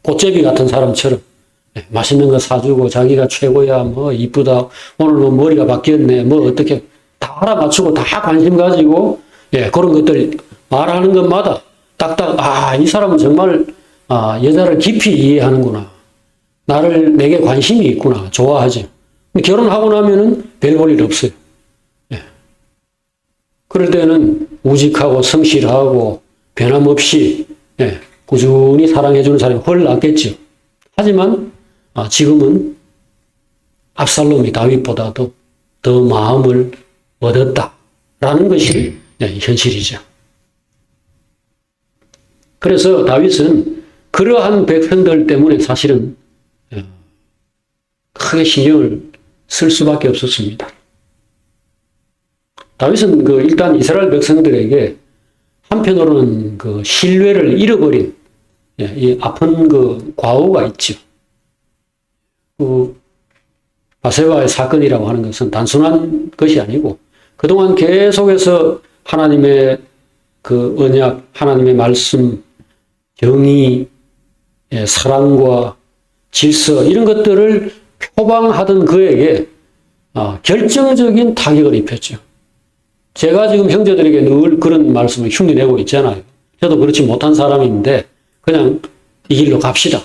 꽃제비 같은 사람처럼 맛있는 거 사주고 자기가 최고야, 뭐 이쁘다, 오늘 뭐 머리가 바뀌었네, 뭐 어떻게 다 알아맞추고 다 관심 가지고 그런 것들 말하는 것마다 딱딱 이 사람은 정말 여자를 깊이 이해하는구나, 내게 관심이 있구나, 좋아하죠. 결혼하고 나면은 별 볼 일 없어요. 그럴 때는 우직하고 성실하고 변함없이 꾸준히 사랑해주는 사람이 훨 낫겠죠. 하지만 지금은 압살롬이 다윗보다도 더 마음을 얻었다라는 것이 현실이죠. 그래서 다윗은 그러한 백성들 때문에 사실은 크게 신경을 쓸 수밖에 없었습니다. 다윗은 일단 이스라엘 백성들에게 한편으로는 신뢰를 잃어버린 이 아픈 과오가 있죠. 바세바의 사건이라고 하는 것은 단순한 것이 아니고 그동안 계속해서 하나님의 언약, 하나님의 말씀, 정의, 사랑과 질서 이런 것들을 표방하던 그에게 결정적인 타격을 입혔죠. 제가 지금 형제들에게 늘 그런 말씀을 흉내내고 있잖아요. 저도 그렇지 못한 사람인데 그냥 이 길로 갑시다.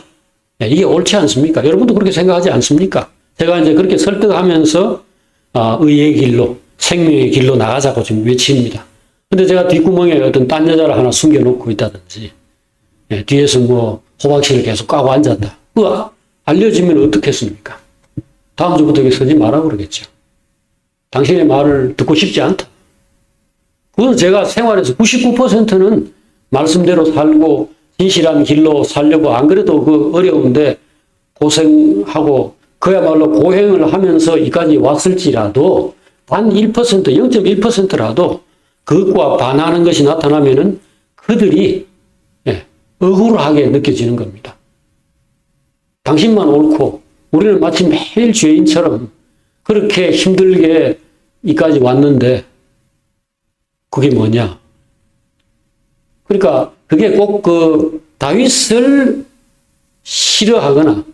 이게 옳지 않습니까? 여러분도 그렇게 생각하지 않습니까? 제가 이제 그렇게 설득하면서 의의 길로, 생명의 길로 나가자고 지금 외칩니다. 근데 제가 뒷구멍에 어떤 딴 여자를 하나 숨겨놓고 있다든지 뒤에서 뭐 호박씨를 계속 까고 앉았다. 그거 알려지면 어떻겠습니까? 다음 주부터 여기 서지 마라 그러겠죠. 당신의 말을 듣고 싶지 않다. 그건 제가 생활에서 99%는 말씀대로 살고 진실한 길로 살려고 안 그래도 어려운데 고생하고 그야말로 고행을 하면서 이까지 왔을지라도 단 1%, 0.1%라도 그것과 반하는 것이 나타나면은 그들이 억울하게 느껴지는 겁니다. 당신만 옳고 우리는 마치 매일 죄인처럼 그렇게 힘들게 이까지 왔는데 그게 뭐냐? 그러니까 그게 꼭 다윗을 싫어하거나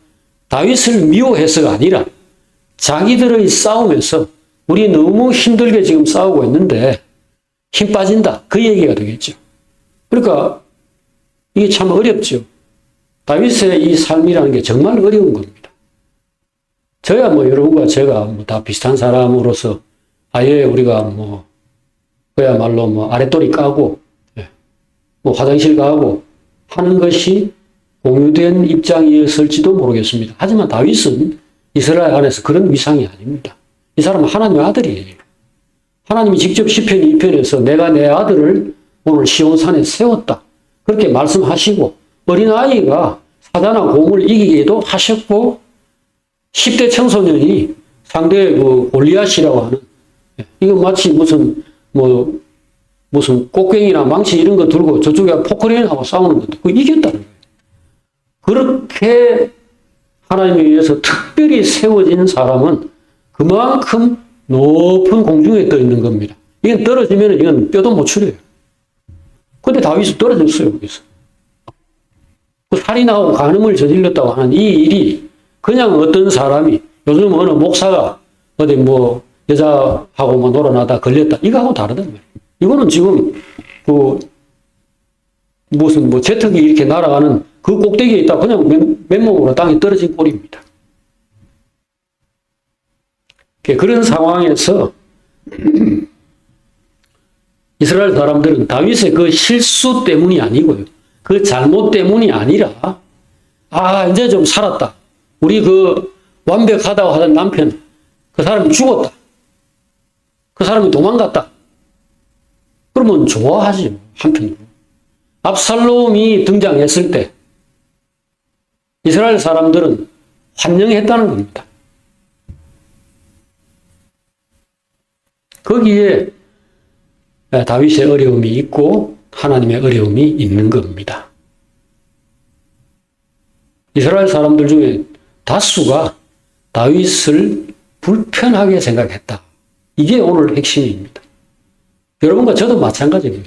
다윗을 미워해서가 아니라 자기들의 싸움에서 우리 너무 힘들게 지금 싸우고 있는데 힘 빠진다. 그 얘기가 되겠죠. 그러니까 이게 참 어렵죠. 다윗의 이 삶이라는 게 정말 어려운 겁니다. 저야 뭐 여러분과 제가 뭐 다 비슷한 사람으로서 아예 우리가 그야말로 아랫도리 까고 뭐 화장실 가고 하는 것이 공유된 입장이었을지도 모르겠습니다. 하지만 다윗은 이스라엘 안에서 그런 위상이 아닙니다. 이 사람은 하나님의 아들이에요. 하나님이 직접 시편 2편에서 내가 내 아들을 오늘 시온산에 세웠다. 그렇게 말씀하시고 어린아이가 사자나 곰을 이기기도 하셨고 10대 청소년이 상대의 골리앗이라고 하는 이건 마치 무슨 꽃갱이나 망치 이런 거 들고 저쪽에 포크레인하고 싸우는 것도 그 이겼다는 거예요. 그렇게 하나님에 의해서 특별히 세워진 사람은 그만큼 높은 공중에 떠 있는 겁니다. 이건 떨어지면 이건 뼈도 못 추려요. 근데 다윗이 떨어졌어요, 거기서. 살인하고 간음을 저질렀다고 하는 이 일이 그냥 어떤 사람이 요즘 어느 목사가 어디 여자하고 놀아나다 걸렸다. 이거하고 다르단 말이에요. 이거는 지금 그 무슨 뭐 제트기 이렇게 날아가는 그 꼭대기에 있다 그냥 맨몸으로 땅에 떨어진 꼴입니다. 그런 상황에서 이스라엘 사람들은 다윗의 그 실수 때문이 아니고요. 그 잘못 때문이 아니라 이제 좀 살았다. 우리 그 완벽하다고 하던 남편 그 사람이 죽었다. 그 사람이 도망갔다. 그러면 좋아하지 한편으로. 압살롬이 등장했을 때 이스라엘 사람들은 환영했다는 겁니다. 거기에 다윗의 어려움이 있고 하나님의 어려움이 있는 겁니다. 이스라엘 사람들 중에 다수가 다윗을 불편하게 생각했다. 이게 오늘 핵심입니다. 여러분과 저도 마찬가지예요.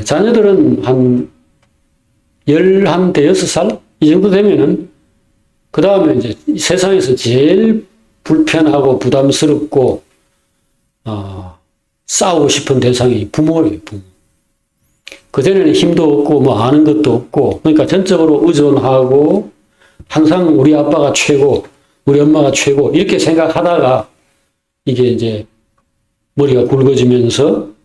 자녀들은 한 11, 6살? 이 정도 되면은, 그 다음에 이제 세상에서 제일 불편하고 부담스럽고, 싸우고 싶은 대상이 부모예요, 부모. 그전에는 힘도 없고, 뭐 아는 것도 없고, 그러니까 전적으로 의존하고, 항상 우리 아빠가 최고, 우리 엄마가 최고, 이렇게 생각하다가, 이게 이제 머리가 굵어지면서,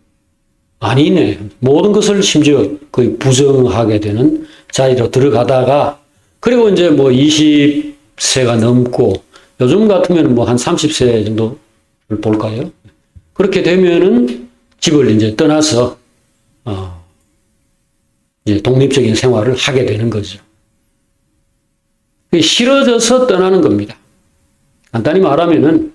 아니네. 모든 것을 심지어 거의 부정하게 되는 자리로 들어가다가, 그리고 이제 뭐 20세가 넘고, 요즘 같으면 뭐 한 30세 정도를 볼까요? 그렇게 되면은 집을 이제 떠나서, 이제 독립적인 생활을 하게 되는 거죠. 싫어져서 떠나는 겁니다. 간단히 말하면은,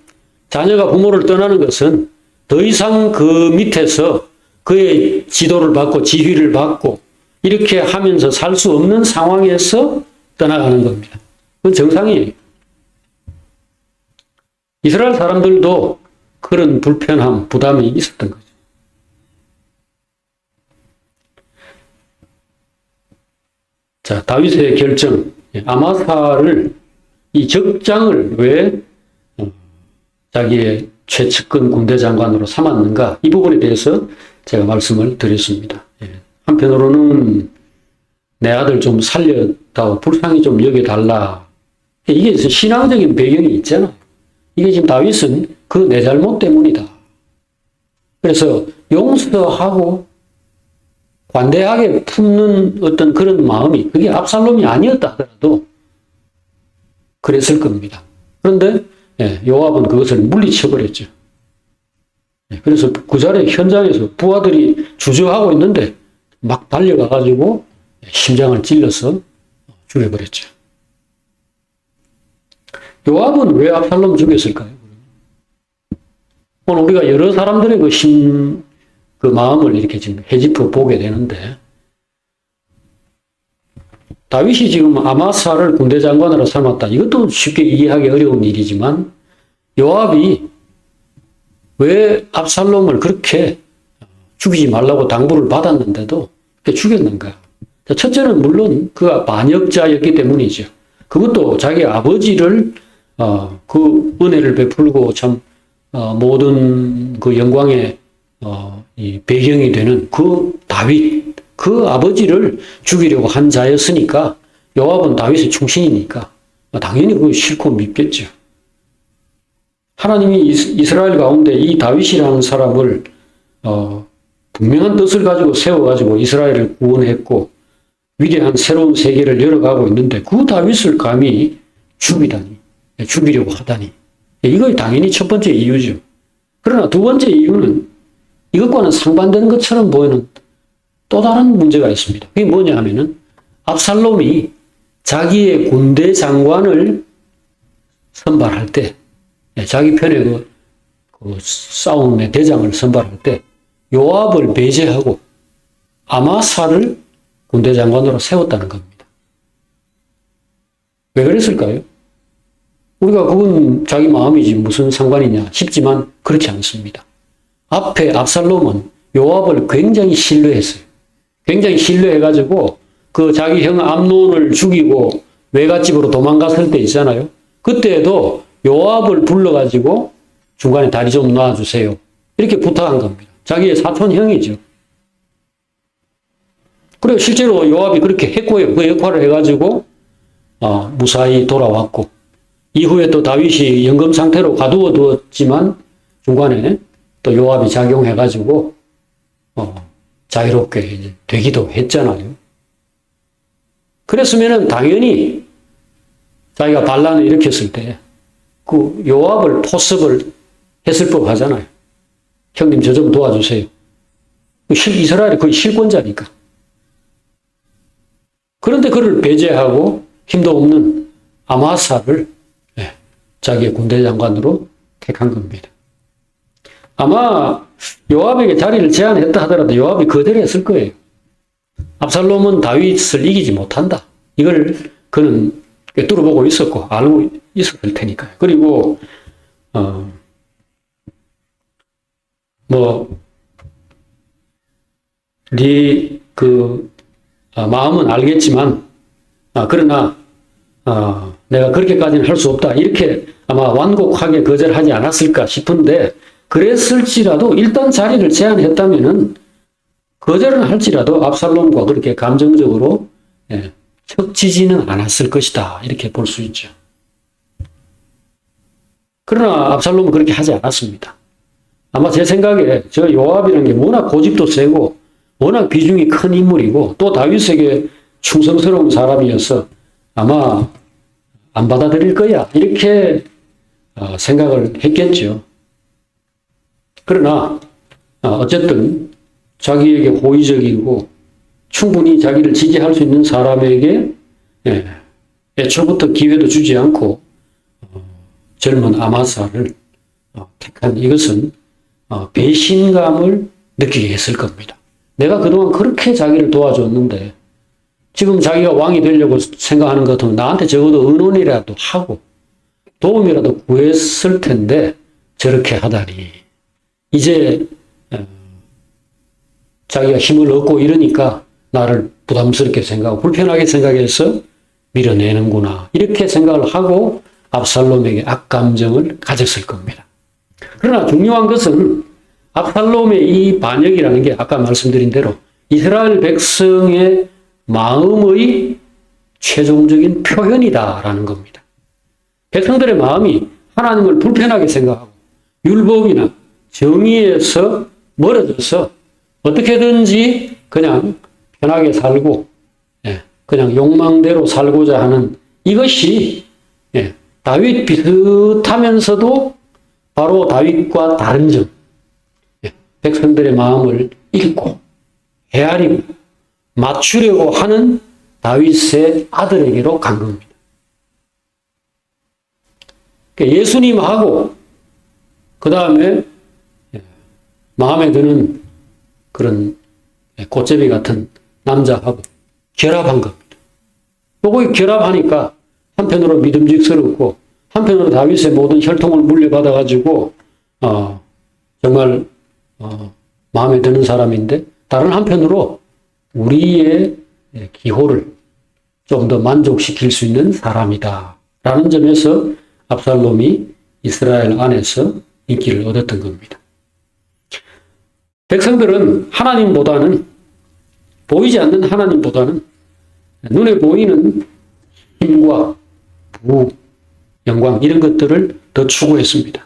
자녀가 부모를 떠나는 것은 더 이상 그 밑에서 그의 지도를 받고 지휘를 받고 이렇게 하면서 살 수 없는 상황에서 떠나가는 겁니다. 그건 정상이에요. 이스라엘 사람들도 그런 불편함, 부담이 있었던 거죠. 자, 다윗의 결정, 아마사를, 이 적장을 왜 자기의 최측근 군대 장관으로 삼았는가, 이 부분에 대해서 제가 말씀을 드렸습니다. 한편으로는 내 아들 좀 살렸다고 불쌍히 좀 여겨달라. 이게 신앙적인 배경이 있잖아요. 이게 지금 다윗은 그 내 잘못 때문이다. 그래서 용서하고 관대하게 품는 어떤 그런 마음이, 그게 압살롬이 아니었다 하더라도 그랬을 겁니다. 그런데 요압은 그것을 물리쳐버렸죠. 그래서 그 자리에 현장에서 부하들이 주저하고 있는데 막 달려가가지고 심장을 찔러서 죽여버렸죠. 요압은 왜 압살롬 죽였을까요? 오늘 우리가 여러 사람들의 그 마음을 이렇게 지금 헤집어 보게 되는데, 다윗이 지금 아마사를 군대 장관으로 삼았다. 이것도 쉽게 이해하기 어려운 일이지만, 요압이 왜 압살롬을 그렇게 죽이지 말라고 당부를 받았는데도 그렇게 죽였는가? 첫째는 물론 그가 반역자였기 때문이죠. 그것도 자기 아버지를 그 은혜를 베풀고 참 모든 그 영광의 이 배경이 되는 그 다윗, 그 아버지를 죽이려고 한 자였으니까, 요압은 다윗의 충신이니까 당연히 그거 싫고 밉겠죠. 하나님이 이스라엘 가운데 이 다윗이라는 사람을 분명한 뜻을 가지고 세워가지고 이스라엘을 구원했고 위대한 새로운 세계를 열어가고 있는데, 그 다윗을 감히 죽이려고 하다니. 이거 당연히 첫 번째 이유죠. 그러나 두 번째 이유는 이것과는 상반되는 것처럼 보이는 또 다른 문제가 있습니다. 그게 뭐냐 하면은, 압살롬이 자기의 군대 장관을 선발할 때, 자기 편의 그 싸움의 대장을 선발할 때 요압을 배제하고 아마사를 군대 장관으로 세웠다는 겁니다. 왜 그랬을까요? 우리가 그건 자기 마음이지 무슨 상관이냐 싶지만 그렇지 않습니다. 앞에 압살롬은 요압을 굉장히 신뢰했어요. 굉장히 신뢰해가지고 그 자기 형 암논을 죽이고 외갓집으로 도망갔을 때 있잖아요. 그때도 요압을 불러가지고 중간에 다리 좀 놔주세요. 이렇게 부탁한 겁니다. 자기의 사촌 형이죠. 그리고 실제로 요압이 그렇게 했고요. 그 역할을 해가지고 무사히 돌아왔고, 이후에 또 다윗이 연금 상태로 가두어 두었지만 중간에 또 요압이 작용해가지고 자유롭게 이제 되기도 했잖아요. 그랬으면은 당연히 자기가 반란을 일으켰을 때 그 요압을 포섭을 했을 법 하잖아요. 형님 저 좀 도와주세요. 이스라엘이 거의 실권자니까. 그런데 그를 배제하고 힘도 없는 아마사를 자기의 군대 장관으로 택한 겁니다. 아마 요압에게 자리를 제안했다 하더라도 요압이 거절을 했을 거예요. 압살롬은 다윗을 이기지 못한다. 이걸 그는 뚫어보고 있었고 알고 있었을 테니까요. 그리고 네 마음은 알겠지만 그러나 내가 그렇게까지는 할 수 없다. 이렇게 아마 완곡하게 거절하지 않았을까 싶은데 그랬을지라도 일단 자리를 제안했다면은 거절은 할지라도 압살롬과 그렇게 감정적으로 척지지는 않았을 것이다. 이렇게 볼 수 있죠. 그러나 압살롬은 그렇게 하지 않았습니다. 아마 제 생각에 저 요압이라는 게 워낙 고집도 세고 워낙 비중이 큰 인물이고 또 다윗에게 충성스러운 사람이어서 아마 안 받아들일 거야. 이렇게 생각을 했겠죠. 그러나 어쨌든 자기에게 호의적이고 충분히 자기를 지지할 수 있는 사람에게 애초부터 기회도 주지 않고 젊은 아마사를 택한 이것은 배신감을 느끼게 했을 겁니다. 내가 그동안 그렇게 자기를 도와줬는데 지금 자기가 왕이 되려고 생각하는 것 같으면 나한테 적어도 의논이라도 하고 도움이라도 구했을 텐데 저렇게 하다니 이제 자기가 힘을 얻고 이러니까 나를 부담스럽게 생각하고 불편하게 생각해서 밀어내는구나 이렇게 생각을 하고 압살롬에게 악감정을 가졌을 겁니다. 그러나 중요한 것은 압살롬의 이 반역이라는 게 아까 말씀드린 대로 이스라엘 백성의 마음의 최종적인 표현이다라는 겁니다. 백성들의 마음이 하나님을 불편하게 생각하고 율법이나 정의에서 멀어져서 어떻게든지 그냥 편하게 살고 그냥 욕망대로 살고자 하는 이것이 다윗 비슷하면서도 바로 다윗과 다른 점 백성들의 마음을 읽고 헤아리고 맞추려고 하는 다윗의 아들에게로 간 겁니다. 예수님하고 그 다음에 마음에 드는 그런 고재비 같은 남자하고 결합한 겁니다. 요거 결합하니까 한편으로 믿음직스럽고 한편으로 다윗의 모든 혈통을 물려받아가지고 정말 마음에 드는 사람인데 다른 한편으로 우리의 기호를 좀 더 만족시킬 수 있는 사람이다 라는 점에서 압살롬이 이스라엘 안에서 인기를 얻었던 겁니다. 백성들은 하나님보다는 보이지 않는 하나님보다는 눈에 보이는 힘과 부, 영광 이런 것들을 더 추구했습니다.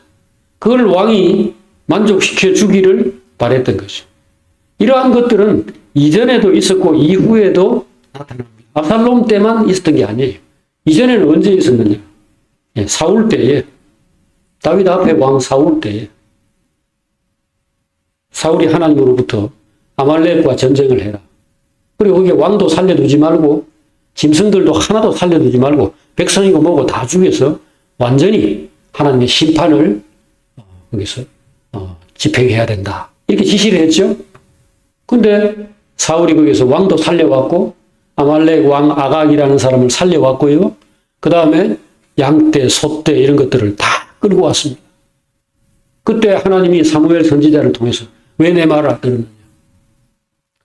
그걸 왕이 만족시켜 주기를 바랬던 것이죠. 이러한 것들은 이전에도 있었고 이후에도 나타납니다. 압살롬 때만 있었던 게 아니에요. 이전에는 언제 있었느냐? 사울 때에 다윗 앞에 왕 사울 때에 사울이 하나님으로부터 아말렉과 전쟁을 해라. 그리고 거기에 왕도 살려두지 말고 짐승들도 하나도 살려두지 말고 백성이고 뭐고 다 죽여서 완전히 하나님의 심판을 거기서 집행해야 된다. 이렇게 지시를 했죠. 근데 사울이 거기서 왕도 살려왔고 아말렉 왕 아각이라는 사람을 살려왔고요. 그 다음에 양떼, 소떼 이런 것들을 다 끌고 왔습니다. 그때 하나님이 사무엘 선지자를 통해서 왜 내 말을 안 들었느냐.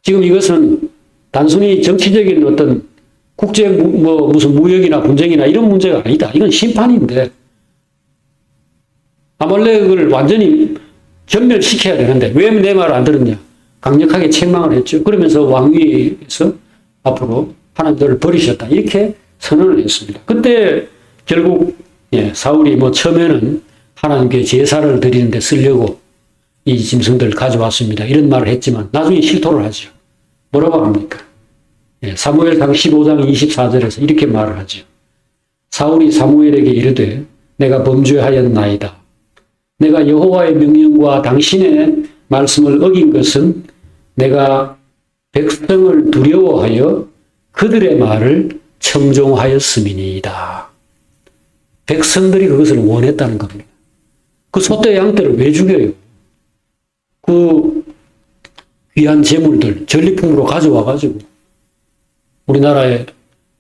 지금 이것은 단순히 정치적인 어떤 국제 무슨 무역이나 분쟁이나 이런 문제가 아니다. 이건 심판인데 아말렉을 완전히 전멸시켜야 되는데 왜 내 말을 안 들었냐? 강력하게 책망을 했죠. 그러면서 왕위에서 앞으로 하나님들을 버리셨다. 이렇게 선언을 했습니다. 그때 결국 사울이 처음에는 하나님께 제사를 드리는데 쓰려고 이 짐승들을 가져왔습니다. 이런 말을 했지만 나중에 실토를 하죠. 뭐라고 합니까? 사무엘상 15장 24절에서 이렇게 말을 하죠. 사울이 사무엘에게 이르되 내가 범죄하였나이다. 내가 여호와의 명령과 당신의 말씀을 어긴 것은 내가 백성을 두려워하여 그들의 말을 청종하였음이니이다. 백성들이 그것을 원했다는 겁니다. 그 소떼 양떼를 왜 죽여요? 그 귀한 재물들 전리품으로 가져와가지고 우리나라의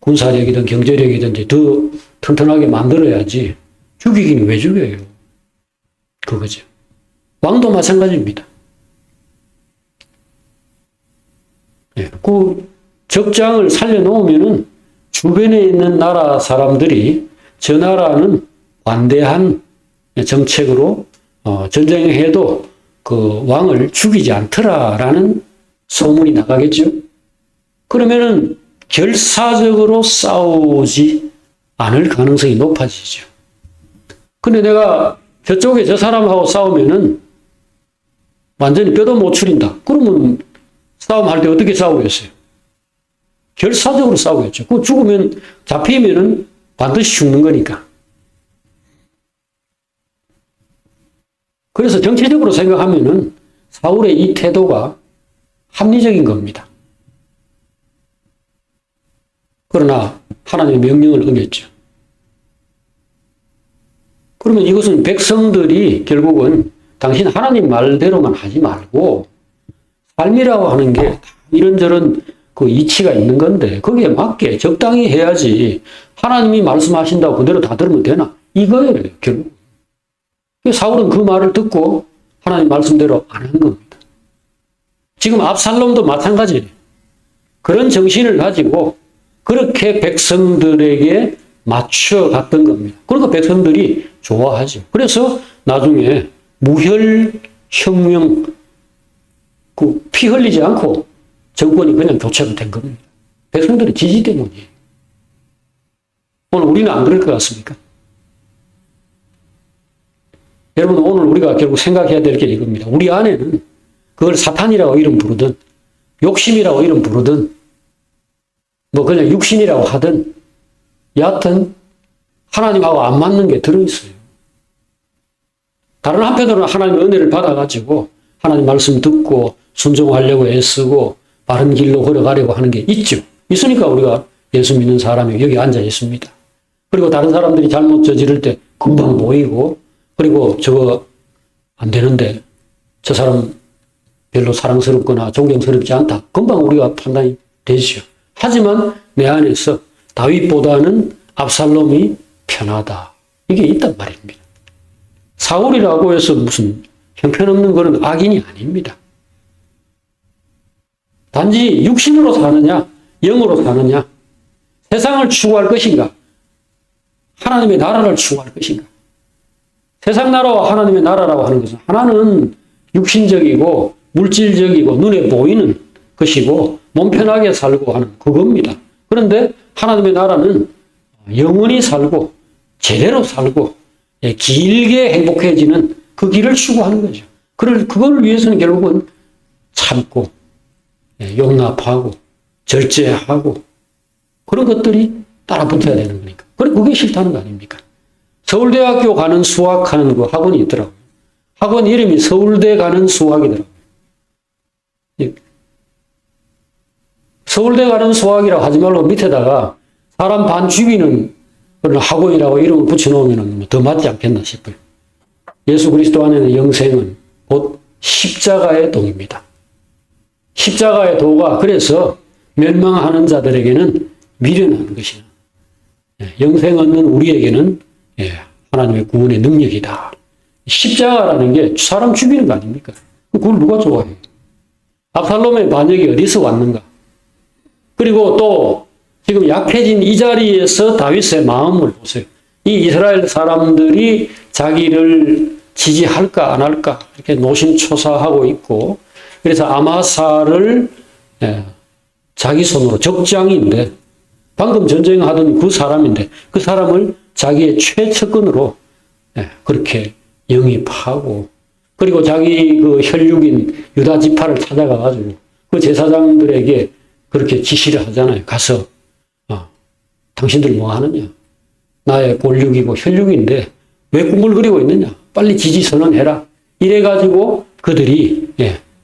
군사력이든 경제력이든지 더 튼튼하게 만들어야지 죽이기는 왜 죽여요? 그거죠. 왕도 마찬가지입니다. 그 적장을 살려놓으면은 주변에 있는 나라 사람들이 저 나라는 관대한 정책으로 전쟁해도 그 왕을 죽이지 않더라라는 소문이 나가겠죠. 그러면은 결사적으로 싸우지 않을 가능성이 높아지죠. 근데 내가 저쪽에 저 사람하고 싸우면은 완전히 뼈도 못 추린다. 그러면 싸움할 때 어떻게 싸우겠어요? 결사적으로 싸우겠죠. 그 죽으면, 잡히면은 반드시 죽는 거니까. 그래서 정치적으로 생각하면은 사울의 이 태도가 합리적인 겁니다. 그러나 하나님의 명령을 어겼죠. 그러면 이것은 백성들이 결국은 당신 하나님 말대로만 하지 말고 삶이라고 하는 게 이런저런 그 이치가 있는 건데 거기에 맞게 적당히 해야지 하나님이 말씀하신다고 그대로 다 들으면 되나? 이거예요, 결국. 사울은 그 말을 듣고 하나님 말씀대로 안 한 겁니다. 지금 압살롬도 마찬가지예요. 그런 정신을 가지고 그렇게 백성들에게 맞춰갔던 겁니다. 그러니까 백성들이 좋아하죠. 그래서 나중에 무혈혁명, 피 흘리지 않고 정권이 그냥 교체가 된 겁니다. 백성들의 지지 때문이에요. 오늘 우리는 안 그럴 것 같습니까? 여러분, 오늘 우리가 결국 생각해야 될 게 이겁니다. 우리 안에는 그걸 사탄이라고 이름 부르든 욕심이라고 이름 부르든 그냥 육신이라고 하든 여하튼 하나님하고 안 맞는 게 들어있어요. 다른 한편으로는 하나님의 은혜를 받아가지고 하나님 말씀 듣고 순종하려고 애쓰고 바른 길로 걸어가려고 하는 게 있죠. 있으니까 우리가 예수 믿는 사람이 여기 앉아 있습니다. 그리고 다른 사람들이 잘못 저지를 때 금방 보이고 그리고 저거 안 되는데 저 사람 별로 사랑스럽거나 존경스럽지 않다. 금방 우리가 판단이 되죠. 하지만 내 안에서 다윗보다는 압살롬이 편하다. 이게 있단 말입니다. 사울이라고 해서 무슨 형편없는 그런 악인이 아닙니다. 단지 육신으로 사느냐, 영으로 사느냐, 세상을 추구할 것인가, 하나님의 나라를 추구할 것인가. 세상 나라와 하나님의 나라라고 하는 것은 하나는 육신적이고 물질적이고 눈에 보이는 것이고 몸 편하게 살고 하는 그겁니다. 그런데 하나님의 나라는 영원히 살고 제대로 살고 길게 행복해지는 그 길을 추구하는 거죠. 그걸 위해서는 결국은 참고 용납하고 절제하고 그런 것들이 따라 붙어야 되는 거니까. 그게 싫다는 거 아닙니까? 서울대학교 가는 수학하는 그 학원이 있더라고요. 학원 이름이 서울대 가는 수학이더라고요. 서울대 가는 수학이라고 하지 말고 밑에다가 사람 반 죽이는 그런 학원이라고 이름을 붙여놓으면 더 맞지 않겠나 싶어요. 예수 그리스도 안에는 영생은 곧 십자가의 도입니다. 십자가의 도가 그래서 멸망하는 자들에게는 미련한 것이나 영생 얻는 우리에게는 하나님의 구원의 능력이다. 십자가라는 게 사람 죽이는 거 아닙니까? 그걸 누가 좋아해요? 압살롬의 반역이 어디서 왔는가? 그리고 또 지금 약해진 이 자리에서 다윗의 마음을 보세요. 이 이스라엘 사람들이 자기를 지지할까 안 할까 이렇게 노심초사하고 있고, 그래서 아마사를 자기 손으로, 적장인데 방금 전쟁하던 그 사람인데 그 사람을 자기의 최측근으로 그렇게 영입하고, 그리고 자기 그 혈육인 유다 지파를 찾아가가지고 그 제사장들에게 그렇게 지시를 하잖아요. 가서 당신들 뭐 하느냐? 나의 본육이고 혈육인데 왜 꿈을그리고 있느냐? 빨리 지지 선언해라. 이래가지고 그들이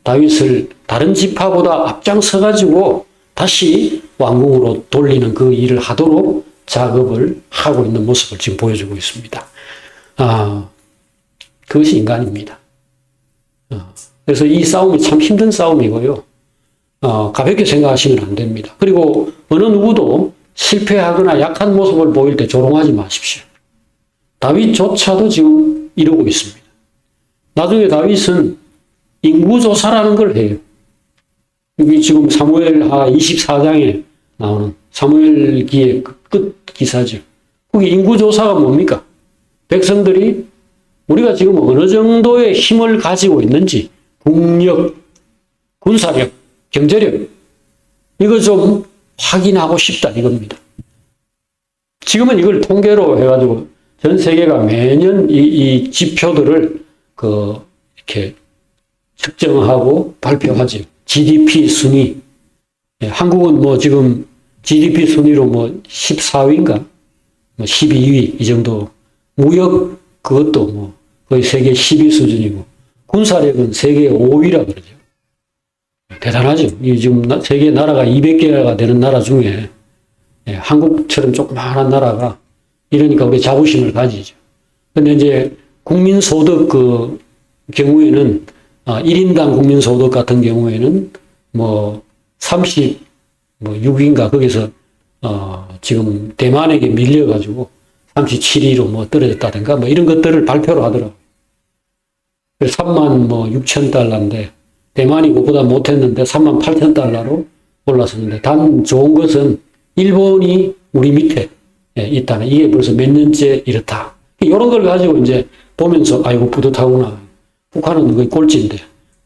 다윗을 다른 지파보다 앞장서가지고 다시 왕궁으로 돌리는 그 일을 하도록 작업을 하고 있는 모습을 지금 보여주고 있습니다. 그것이 인간입니다. 그래서 이 싸움이 참 힘든 싸움이고요. 가볍게 생각하시면 안 됩니다. 그리고 어느 누구도 실패하거나 약한 모습을 보일 때 조롱하지 마십시오. 다윗조차도 지금 이러고 있습니다. 나중에 다윗은 인구조사라는 걸 해요. 여기 지금 사무엘하 24장에 나오는 사무엘기의 끝 기사죠. 거기 인구조사가 뭡니까? 백성들이 우리가 지금 어느 정도의 힘을 가지고 있는지, 국력, 군사력, 경제력, 이거 좀 확인하고 싶다 이겁니다. 지금은 이걸 통계로 해가지고 전 세계가 매년 이 지표들을 이렇게 측정하고 발표하죠. GDP 순위. 한국은 뭐 지금 GDP 순위로 뭐 14위인가? 뭐 12위 이 정도. 무역 그것도 뭐 거의 세계 10위 수준이고, 군사력은 세계 5위라 그러죠. 대단하죠. 이 지금 세계 나라가 200개가 되는 나라 중에 한국처럼 조그마한 나라가 이러니까 우리 자부심을 가지죠. 근데 이제 국민소득 그 경우에는 1인당 국민소득 같은 경우에는 뭐 36인가 거기서 지금 대만에게 밀려가지고 37위로 뭐 떨어졌다든가 뭐 이런 것들을 발표를 하더라고요. 3만 뭐 6천 달러인데 대만이 그보다 못했는데 3만 8천 달러로 올랐었는데, 단 좋은 것은 일본이 우리 밑에 있다는, 이게 벌써 몇 년째 이렇다. 이런 걸 가지고 이제 보면서 아이고 뿌듯하구나. 북한은 거의 꼴찌인데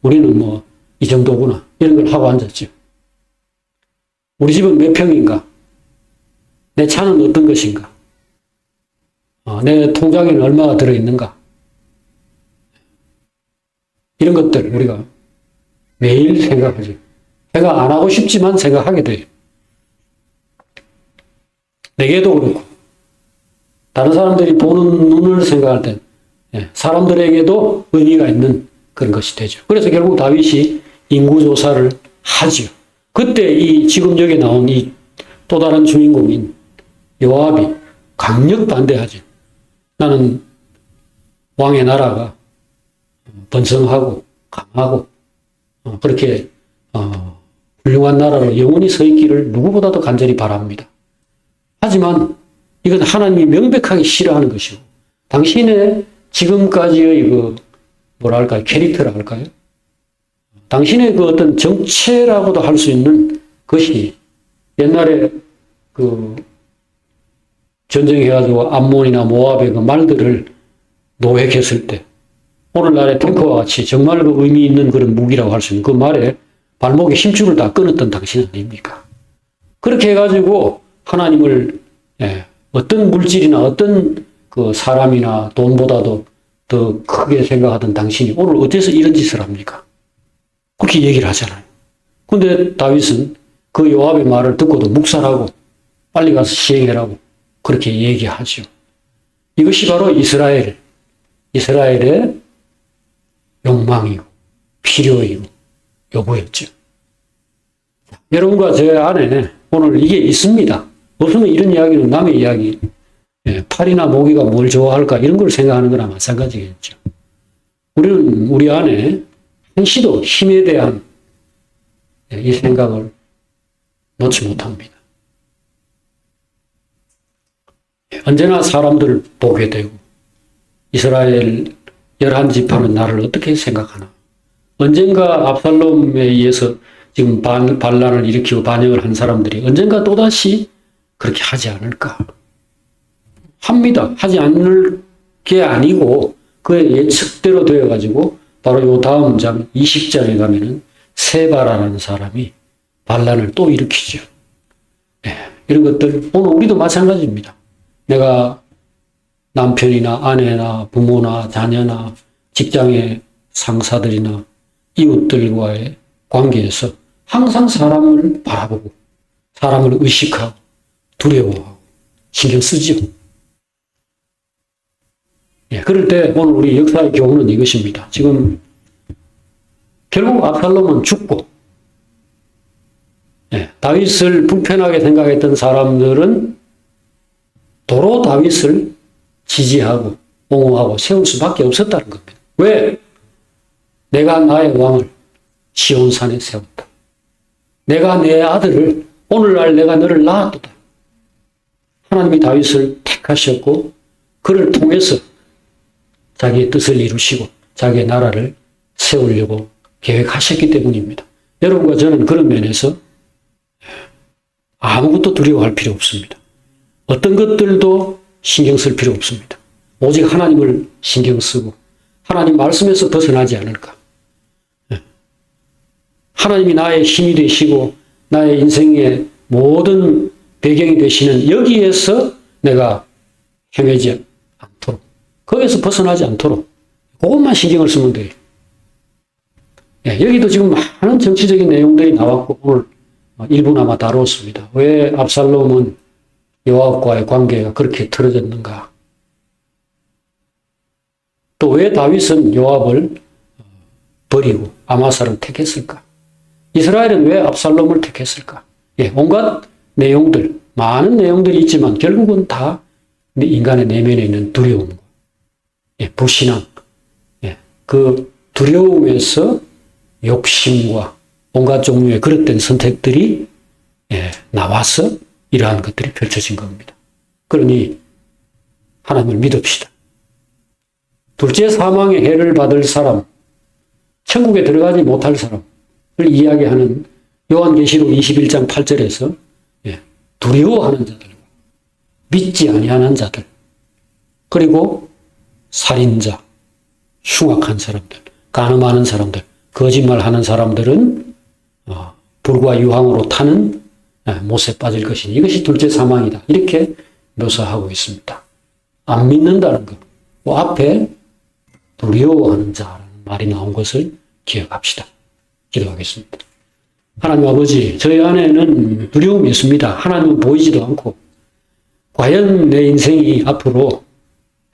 우리는 뭐 이 정도구나. 이런 걸 하고 앉았죠. 우리 집은 몇 평인가? 내 차는 어떤 것인가? 내 통장에는 얼마가 들어있는가? 이런 것들 우리가 매일 생각하죠. 생각 안 하고 싶지만 생각하게 돼요. 내게도 그렇고, 다른 사람들이 보는 눈을 생각할 때 사람들에게도 의미가 있는 그런 것이 되죠. 그래서 결국 다윗이 인구조사를 하죠. 그때 이 지금 여기 나온 이 또 다른 주인공인 요압이 강력 반대하죠. 나는 왕의 나라가 번성하고 강하고 그렇게 훌륭한 나라로 영원히 서 있기를 누구보다도 간절히 바랍니다. 하지만 이건 하나님이 명백하게 싫어하는 것이고, 당신의 지금까지의 뭐랄까요, 캐릭터라 할까요? 당신의 그 어떤 정체라고도 할 수 있는 것이, 옛날에 전쟁해가지고 암몬이나 모압의 그 말들을 노획했을 때, 오늘날의 탱크와 같이 정말 그 의미 있는 그런 무기라고 할 수 있는 그 말에 발목에 힘줄을 다 끊었던 당신 아닙니까? 그렇게 해가지고 하나님을 어떤 물질이나 어떤 그 사람이나 돈보다도 더 크게 생각하던 당신이 오늘 어째서 이런 짓을 합니까? 그렇게 얘기를 하잖아요. 근데 다윗은 그 요압의 말을 듣고도 묵살하고 빨리 가서 시행해라고 그렇게 얘기하죠. 이것이 바로 이스라엘의 욕망이고 필요이고 요구였죠. 여러분과 제 안에 오늘 이게 있습니다. 없으면 이런 이야기는 남의 이야기. 팔이나 모기가 뭘 좋아할까 이런 걸 생각하는 거나 마찬가지겠죠. 우리는 우리 안에 한시도 힘에 대한 이 생각을 놓지 못합니다. 언제나 사람들을 보게 되고, 이스라엘 11지파는 나를 어떻게 생각하나. 언젠가 압살롬에 의해서 지금 반란을 일으키고 반역을 한 사람들이 언젠가 또다시 그렇게 하지 않을까. 합니다. 하지 않을 게 아니고 그의 예측대로 되어가지고 바로 요 다음 장 20장에 가면은 세바라는 사람이 반란을 또 일으키죠. 이런 것들 오늘 우리도 마찬가지입니다. 내가 남편이나 아내나 부모나 자녀나 직장의 상사들이나 이웃들과의 관계에서 항상 사람을 바라보고 사람을 의식하고 두려워하고 신경 쓰죠. 그럴 때 오늘 우리 역사의 교훈은 이것입니다. 지금 결국 압살롬은 죽고 다윗을 불편하게 생각했던 사람들은 도로 다윗을 지지하고 옹호하고 세울 수밖에 없었다는 겁니다. 왜? 내가 나의 왕을 시온산에 세웠다. 내가 내 아들을 오늘날 내가 너를 낳았다. 하나님이 다윗을 택하셨고 그를 통해서 자기의 뜻을 이루시고 자기의 나라를 세우려고 계획하셨기 때문입니다. 여러분과 저는 그런 면에서 아무것도 두려워할 필요 없습니다. 어떤 것들도 신경 쓸 필요 없습니다. 오직 하나님을 신경 쓰고 하나님 말씀에서 벗어나지 않을까. 하나님이 나의 힘이 되시고 나의 인생의 모든 배경이 되시는 여기에서 내가 헤매지 않도록 거기에서 벗어나지 않도록 그것만 신경을 쓰면 돼요. 여기도 지금 많은 정치적인 내용들이 나왔고 오늘 일부나마 다루었습니다. 왜 압살롬은 요압과의 관계가 그렇게 틀어졌는가? 또 왜 다윗은 요압을 버리고 아마사를 택했을까? 이스라엘은 왜 압살롬을 택했을까? 온갖 내용들, 많은 내용들이 있지만 결국은 다 인간의 내면에 있는 두려움, 불신앙, 그 두려움에서 욕심과 온갖 종류의 그릇된 선택들이 나와서 이러한 것들이 펼쳐진 겁니다. 그러니 하나님을 믿읍시다. 둘째 사망의 해를 받을 사람, 천국에 들어가지 못할 사람을 이야기하는 요한계시록 21장 8절에서 두려워하는 자들, 믿지 아니하는 자들, 그리고 살인자, 흉악한 사람들, 간음하는 사람들, 거짓말하는 사람들은 불과 유황으로 타는 못에 빠질 것이니 이것이 둘째 사망이다. 이렇게 묘사하고 있습니다. 안 믿는다는 것. 그 앞에 두려워하는 자라는 말이 나온 것을 기억합시다. 기도하겠습니다. 하나님 아버지, 저희 안에는 두려움이 있습니다. 하나님은 보이지도 않고 과연 내 인생이 앞으로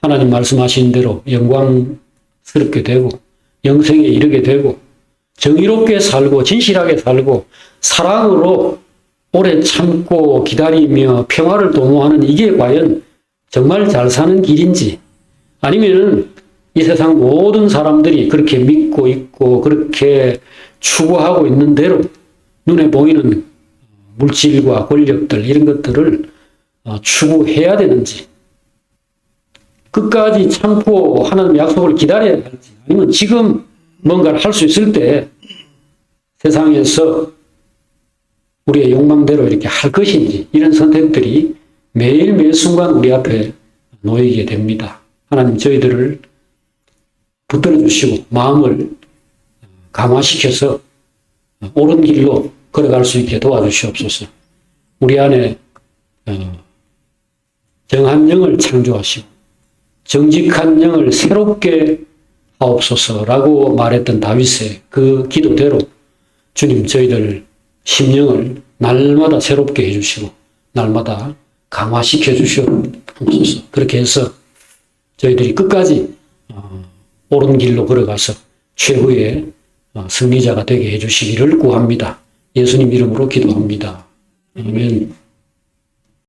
하나님 말씀하신 대로 영광스럽게 되고 영생에 이르게 되고 정의롭게 살고 진실하게 살고 사랑으로 오래 참고 기다리며 평화를 도모하는 이게 과연 정말 잘 사는 길인지 아니면은 이 세상 모든 사람들이 그렇게 믿고 있고 그렇게 추구하고 있는 대로 눈에 보이는 물질과 권력들 이런 것들을 추구해야 되는지 끝까지 참고 하나님의 약속을 기다려야 할지 아니면 지금 뭔가를 할 수 있을 때 세상에서 우리의 욕망대로 이렇게 할 것인지 이런 선택들이 매일 매 순간 우리 앞에 놓이게 됩니다. 하나님 저희들을 붙들어 주시고 마음을 감화시켜서 옳은 길로 걸어갈 수 있게 도와주시옵소서. 우리 안에 정한 영을 창조하시고 정직한 영을 새롭게 하옵소서라고 말했던 다윗의 그 기도대로 주님 저희들 심령을 날마다 새롭게 해주시고 날마다 강화시켜 주시옵소서. 그렇게 해서 저희들이 끝까지 옳은 길로 걸어가서 최후의 승리자가 되게 해주시기를 구합니다. 예수님 이름으로 기도합니다. 아멘.